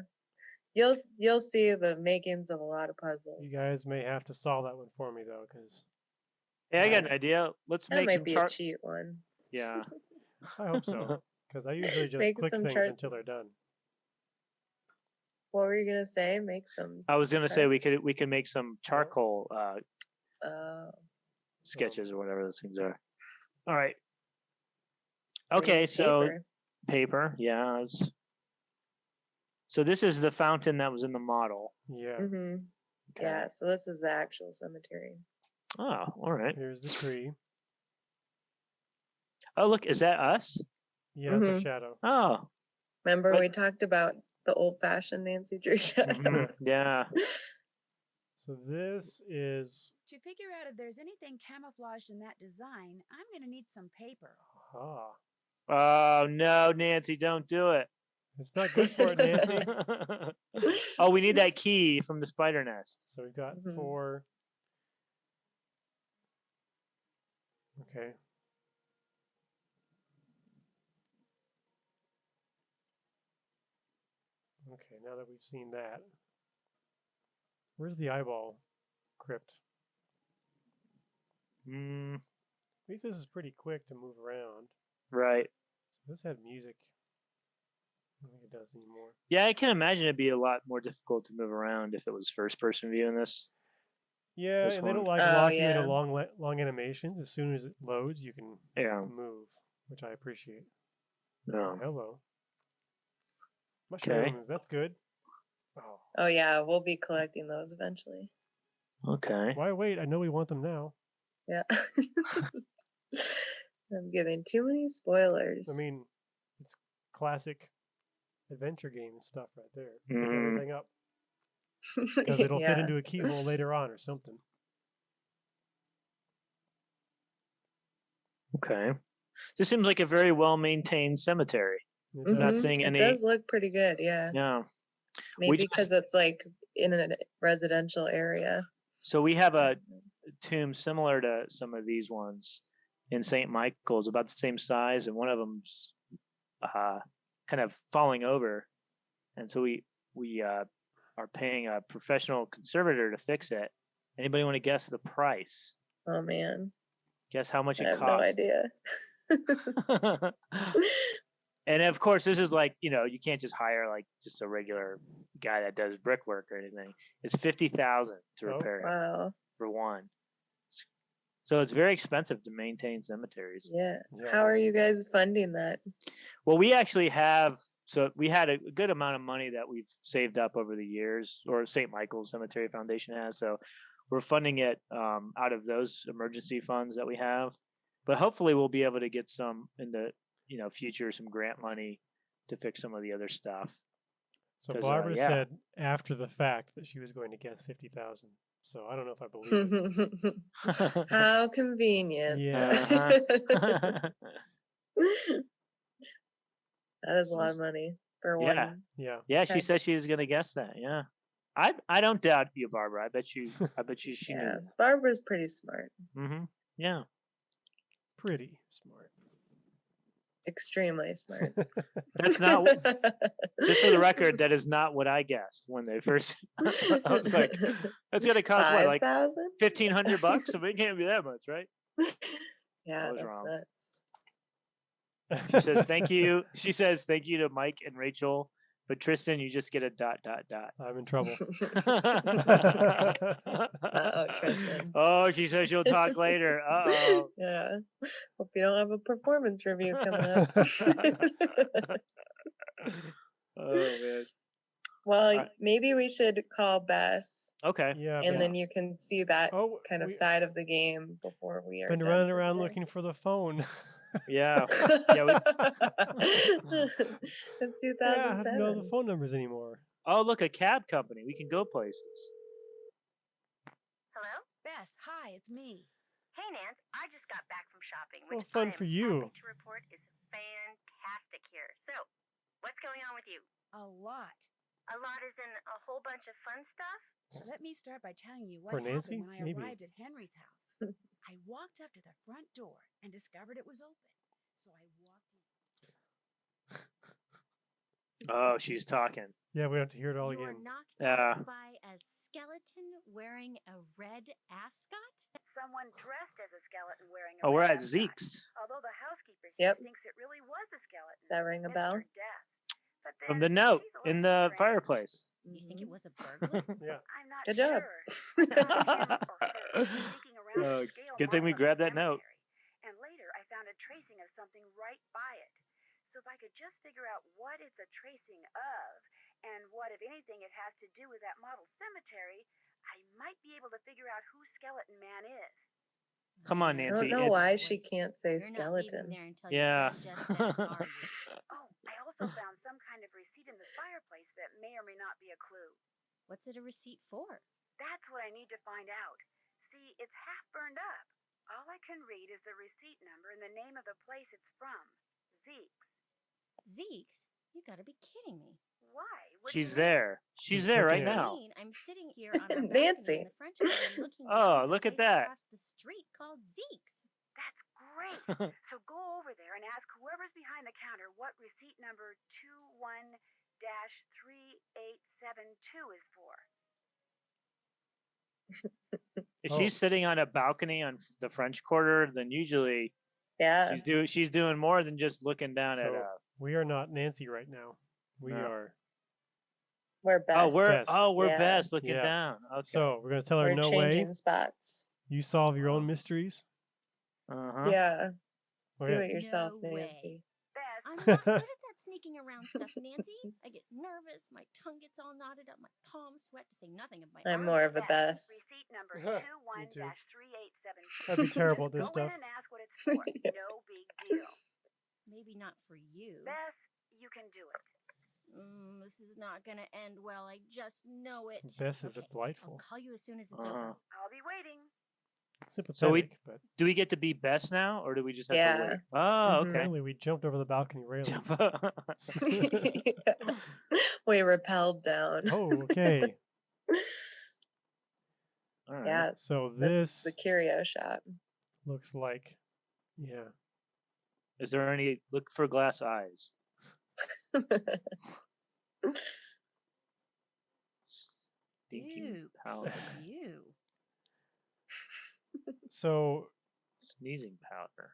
Yeah. You'll see the makings of a lot of puzzles. You guys may have to solve that one for me though, because Hey, I got an idea. Let's That make might some be a chart. cheat one. Yeah. I hope so. Because I usually just Make click some things charts. until they're done. What were you gonna say? Make some. I was gonna say we charts? could make some charcoal Oh. sketches or whatever those things are. All right. Or Okay, use so paper. paper, yeah. So this is the fountain that was in the model. Yeah. Mm-hmm. Okay. Yeah. So this is the actual cemetery. Oh, all right. Here's the tree. Oh, look, is that us? Yeah, it's a shadow. Oh. Remember But- we talked about the old-fashioned Nancy Drew shadow. Mhm, yeah. So this is To figure out if there's anything camouflaged in that design, I'm going to need some paper. Oh no, Nancy, don't do it. It's not good for it, Nancy. Oh, we need that key from the spider nest. So we've got Mhm. 4. Okay. Okay, now that we've seen that, where's the eyeball crypt? Mm, At least this is pretty quick to move around. right. This had music. I don't think it does anymore. Yeah, I can imagine it'd be a lot more difficult to move around if it was first person view in this. Yeah, This and they one. don't like Oh, lock you yeah. into long animations. As soon as it loads, you can Yeah. move, which I appreciate. No. Hello. Okay. Mushrooms, that's good. Oh, Oh yeah, we'll be collecting those eventually. Okay. why wait? I know we want them now. Yeah. I'm giving too many spoilers. I mean, it's classic adventure game stuff right there. Pick Mhm. everything up because it'll fit Yeah. into a keyhole later on or something. Okay. This seems like a very well maintained cemetery. It Mhm. Not does. seeing It any. does look pretty good, yeah. Yeah. Maybe just- because it's like in a residential area. So we have a tomb similar to some of these ones in St. Michael's, about the same size, and one of them's kind of falling over, and so we are paying a professional conservator to fix it. Anybody want to guess the price? Oh man, Guess how much I it have cost? no idea. And of course, this is like, you can't just hire like just a regular guy that does brickwork or anything. It's 50,000 to Oh, repair it Wow. for one. So it's very expensive to maintain cemeteries. Yeah. Yeah, How are it is. you guys funding that? Well, we actually have, so we had a good amount of money that we've saved up over the years, or St. Michael's Cemetery Foundation has. So we're funding it out of those emergency funds that we have. But hopefully we'll be able to get some in the future, some grant money to fix some of the other stuff. So 'Cause, Barbara yeah. said after the fact that she was going to guess 50,000. So I don't know if I believe it. How convenient. Yeah. Uh-huh. That is a lot of money for Yeah. one. Yeah. Yeah, she Okay. said she was gonna guess that. Yeah. I don't doubt you, Barbara. I bet you she Yeah. knew. Barbara's pretty smart. Mm-hmm. Yeah. Pretty smart. Extremely smart. That's not just for the record, that is not what I guessed when they first I was like, that's gonna cost what, like 5,000? $1,500? So it can't be that much, right? Yeah, was that's wrong. nuts. She says thank you. She says thank you to Mike and Rachel, but Tristan, you just get a ... I'm in trouble. Uh-oh, Tristan. Oh, she says she'll talk later. Uh-oh. Yeah. Hope you don't have a performance review coming up. Oh man. Well, Alright. maybe we should call Bess, Okay. Yeah. and but- then you can see that oh, kind of we- side of the game before we are been done running for around today. looking for the phone. Yeah. Yeah, It's Yeah, I don't know the 2007. phone numbers anymore. Oh, look, a cab company. We can go places. Hello? Bess, hi, it's me. Hey, Nance, I just got back from shopping, Well, which fun I am for you. happy to report is fantastic here. So, what's going on with you? A lot. A lot is in a whole bunch of fun stuff? Let me start by telling you what For happened Nancy? when I Maybe. arrived at Henry's house. I walked up to the front door and discovered it was open. So I walked in. Oh, she's talking. Yeah, we have to hear it all You were again. knocked Yeah. out by a skeleton wearing a red ascot? Someone dressed as a skeleton wearing a Oh, we're red at ascot. Zeke's. Although the housekeeper Yep. thinks it really was a skeleton. That ring a bell? Mr. Death. But From then the note Hazel in is the strange. fireplace. You think it was a burglar? Yeah. I'm not Good job. sure. I found him or her sneaking around Oh, the scale good thing we mark of the grabbed that note. cemetery. And later I found a tracing of something right by it. So if I could just figure out what it's a tracing of and what, if anything, it has to do with that model cemetery, I might be able to figure out who Skeleton Man is. Come on, I Nancy. don't know why It's she can't say You're not leaving skeleton. there until Yeah. you digest that, are you? Oh, I also found some kind of receipt in the fireplace that may or may not be a clue. What's it a receipt for? That's what I need to find out. See, it's half burned up. All I can read is the receipt number and the name of the place it's from. Zeke's. Zeke's? You gotta be kidding me. Why? What do she's you mean? there. She's She's there right looking at it. now. I'm sitting here on our balcony Nancy. in the French Garden looking Oh, down at a look at place that. across the street called Zeke's. That's great. So go over there and ask whoever's behind the counter what receipt number 21-3872 is for. If Oh. she's sitting on a balcony on the French Quarter, then usually Yeah. she's doing more than just looking down at So a. we are not Nancy right now. We No. are. We're best. We're Yeah. best looking Yeah. down. Okay. So we're gonna tell her We're no changing way. spots. You solve your Oh. own mysteries. Uh-huh. Yeah. Do Okay. it yourself, No way. Nancy. Bess, I'm not good at that sneaking around stuff, Nancy. I get nervous, my tongue gets all knotted up, my palms sweat, to say nothing of my I'm arms. more of a Bess, Bess. receipt number Me too. 21-3872. I'd be terrible at this Go stuff. in and ask what it's for. No big deal. Maybe not for you. Bess, you can do it. This is not gonna end well. I just know it. Bess is Okay, delightful. I'll call you as soon as it's Uh-huh. over. I'll be waiting. Sympathetic, So we- but Do we get to be best now, or do we just have to Yeah. wait? Oh, Mhm. okay. apparently we jumped over the balcony railing. We repelled down. Oh, okay. All right. Yeah. So This is this the curio shop. looks like, yeah. Is there any look for glass eyes? Stinking Ew. powder. You. So Sneezing powder.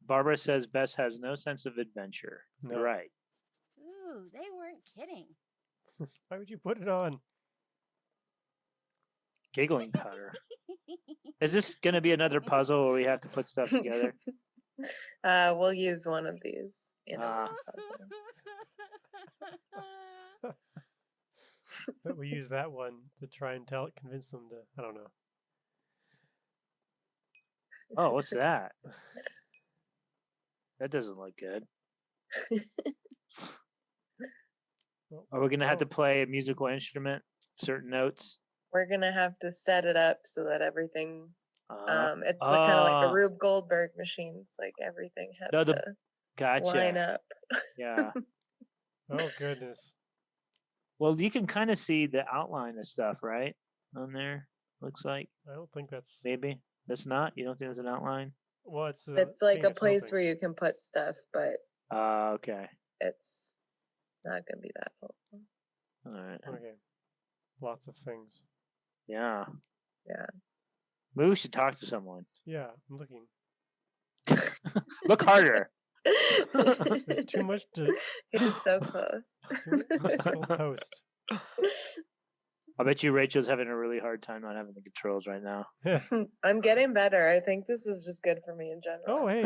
Barbara says Bess has no sense of adventure. No. You're right. Ooh, they weren't kidding. why would you put it on? Giggling powder. Is this going to be another puzzle where we have to put stuff together? We'll use one of these in a Ah. puzzle. But we use that one to try and convince them to, I don't know. Oh, what's that? That doesn't look good. Oh, Are we going to have to oh, play a musical instrument, certain notes? We're gonna have to set it up so that everything it's kind of like ah. the Rube Goldberg machines, like everything has No, the- to Gotcha. line up. Yeah. oh goodness. Well, you can kind of see the outline of stuff, right? On there, looks like. I don't think that's, Maybe. That's not? You don't think there's an outline? well, it's It's like thing a of place something. where you can put stuff, but Okay. it's not gonna be that helpful. All right. Okay. Lots of things. Yeah. Yeah. Maybe we should talk to someone. Yeah, I'm looking. Look harder. There's too much to He's so close. mystical toast. I bet you Rachel's having a really hard time not having the controls right now. I'm getting better. I think this is just good for me in general. Oh, hey.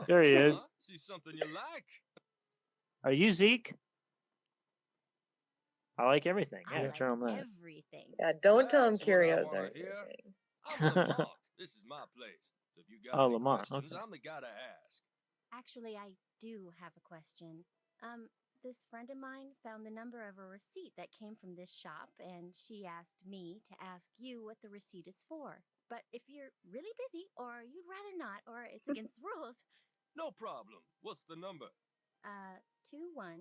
There he is. See something you like? Are you Zeke? I like everything. I Yeah, like turn on that. everything. Yeah, don't tell him That's what I curios wanna are hear. everything. I'm Lamont. This is my place. So if you got Oh, any Lamont, questions, okay. I'm the guy to ask. Actually, I do have a question. This friend of mine found the number of a receipt that came from this shop, and she asked me to ask you what the receipt is for. but if you're really busy or you'd rather not or it's against the rules, No problem. What's the number? 21-3872.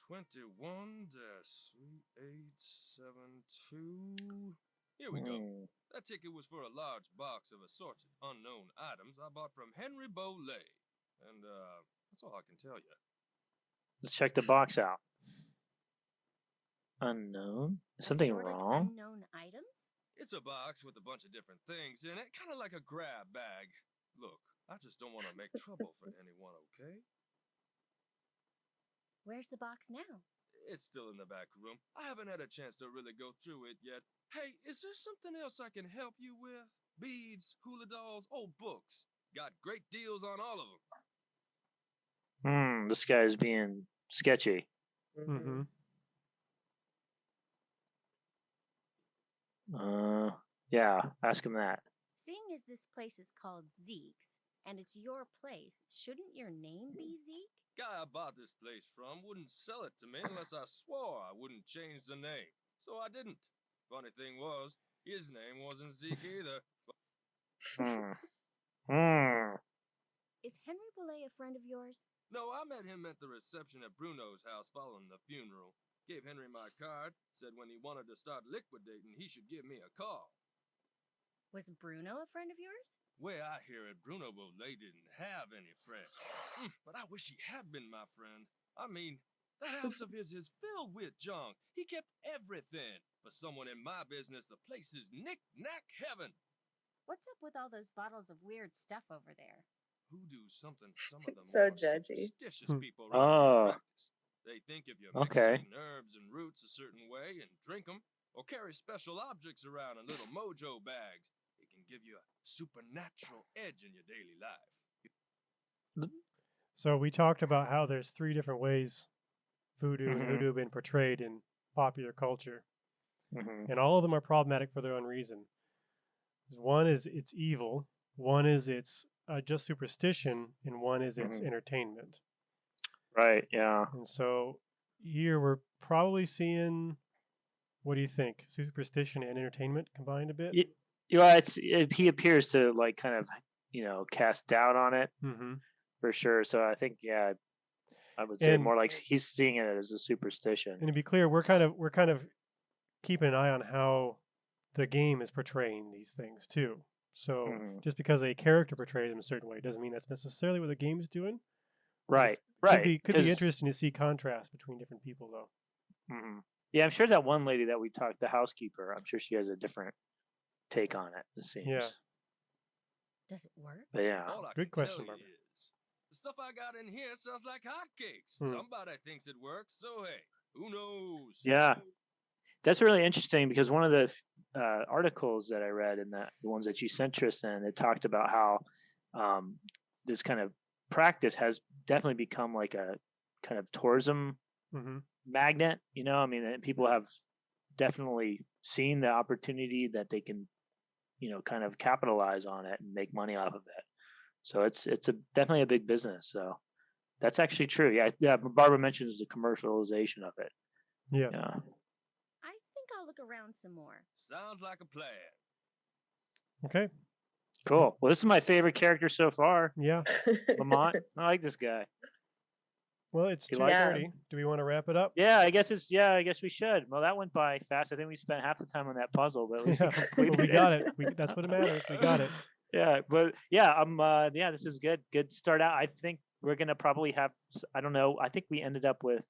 21-3872. Here we go. That ticket was for a large box of assorted unknown items I bought from Henry Bolet. And, that's all I can tell you. Let's check the box out. Unknown? Is something Assorted wrong? Unknown items? It's a box with a bunch of different things in it, kind of like a grab bag. Look, I just don't want to make trouble for anyone, okay? Where's the box now? It's still in the back room. I haven't had a chance to really go through it yet. Hey, is there something else I can help you with? Beads, hula dolls, old books. Got great deals on all of them. This guy's being sketchy. Mm-hmm. Yeah, ask him that. Seeing as this place is called Zeke's and it's your place, shouldn't your name be Zeke? Guy I bought this place from wouldn't sell it to me unless I swore I wouldn't change the name. So I didn't. Funny thing was, his name wasn't Zeke either. Is Henry Bolet a friend of yours? No, I met him at the reception at Bruno's house following the funeral. Gave Henry my card, said when he wanted to start liquidating, he should give me a call. Was Bruno a friend of yours? Way I hear it, Bruno Bolet didn't have any friends. But I wish he had been my friend. I mean, the house of his is filled with junk. He kept everything. For someone in my business, the place is knick-knack heaven. What's up with all those bottles of weird stuff over there? Hoodoo's something some of the So more judgy. superstitious people around here practice. They think if you mix Okay. certain herbs and roots a certain way and drink them, or carry special objects around in little mojo bags, it can give you a supernatural edge in your daily life. So we talked about how there's 3 different ways voodoo and hoodoo have been portrayed in popular culture. And all of them are problematic for their own reason. One is it's evil, one is it's just superstition, and one is it's entertainment. Right, yeah. And so here we're probably seeing, what do you think? Superstition and entertainment combined a bit? He appears to like kind of, cast doubt on it for sure. So I think, yeah, I would say more like he's seeing it as a superstition. And to be clear, we're kind of keeping an eye on how the game is portraying these things too. So just because a character portrays them a certain way doesn't mean that's necessarily what the game is doing. Right. Could be interesting to see contrast between different people though. Yeah, I'm sure that one lady that we talked, the housekeeper, I'm sure she has a different take on it, it seems. Yeah. Does it work? But yeah. All I Good can question, tell you Barbara. is, the stuff I got in here sells like hotcakes. Somebody thinks it works, so hey, who knows? Yeah. That's really interesting because one of the articles that I read and the ones that you sent Tristan, it talked about how this kind of practice has definitely become like a kind of tourism magnet. I mean, people have definitely seen the opportunity that they can, kind of capitalize on it and make money off of it. So it's definitely a big business. So that's actually true. Yeah. Barbara mentions the commercialization of it. Yeah. I think I'll look around some more. Sounds like a plan. Okay. Cool. Well, this is my favorite character so far. Yeah. Lamont. I like this guy. Well, it's You like 2:30. Do we want to wrap it up? Yeah, I guess we should. Well, that went by fast. I think we spent half the time on that puzzle, but at least we completed Well, we got it. That's what matters. We got it. Yeah, but yeah, this is good. Good start out. I think we're gonna probably have, I don't know, I think we ended up with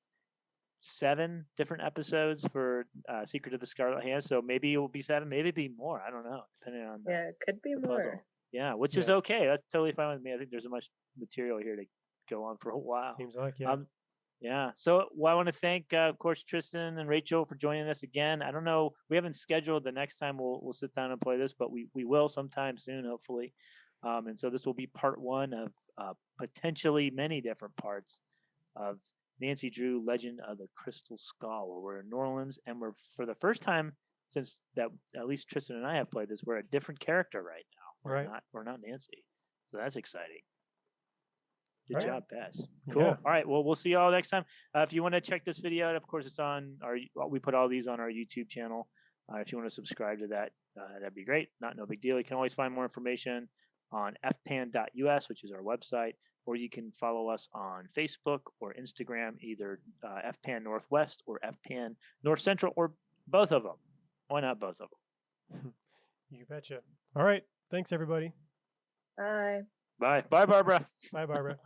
7 different episodes for Secret of the Scarlet Hand. So maybe it will be 7, maybe it'll be more. I don't know, depending on Yeah, it could be the more. puzzle. Yeah, which is okay. That's totally fine with me. I think there's so much material here to go on for a while. Seems like, yeah. Yeah. So I want to thank, of course, Tristan and Rachel for joining us again. I don't know, we haven't scheduled the next time we'll sit down and play this, but we will sometime soon, hopefully. And so this will be part 1 of potentially many different parts of Nancy Drew, Legend of the Crystal Skull, where we're in New Orleans, and we're, for the first time since that, at least Tristan and I have played this, we're a different character right now. We're not Nancy. So that's exciting. Good job, Bess. Cool. Yeah. All right. Well, we'll see you all next time. If you want to check this video out, of course, it's on we put all these on our YouTube channel. If you want to subscribe to that, that'd be great. No big deal. You can always find more information on fpan.us, which is our website, or you can follow us on Facebook or Instagram, either fpan Northwest or fpan North Central, or both of them. Why not both of them? You betcha. All right. Thanks, everybody. Bye. Bye. Bye, Barbara. Bye, Barbara.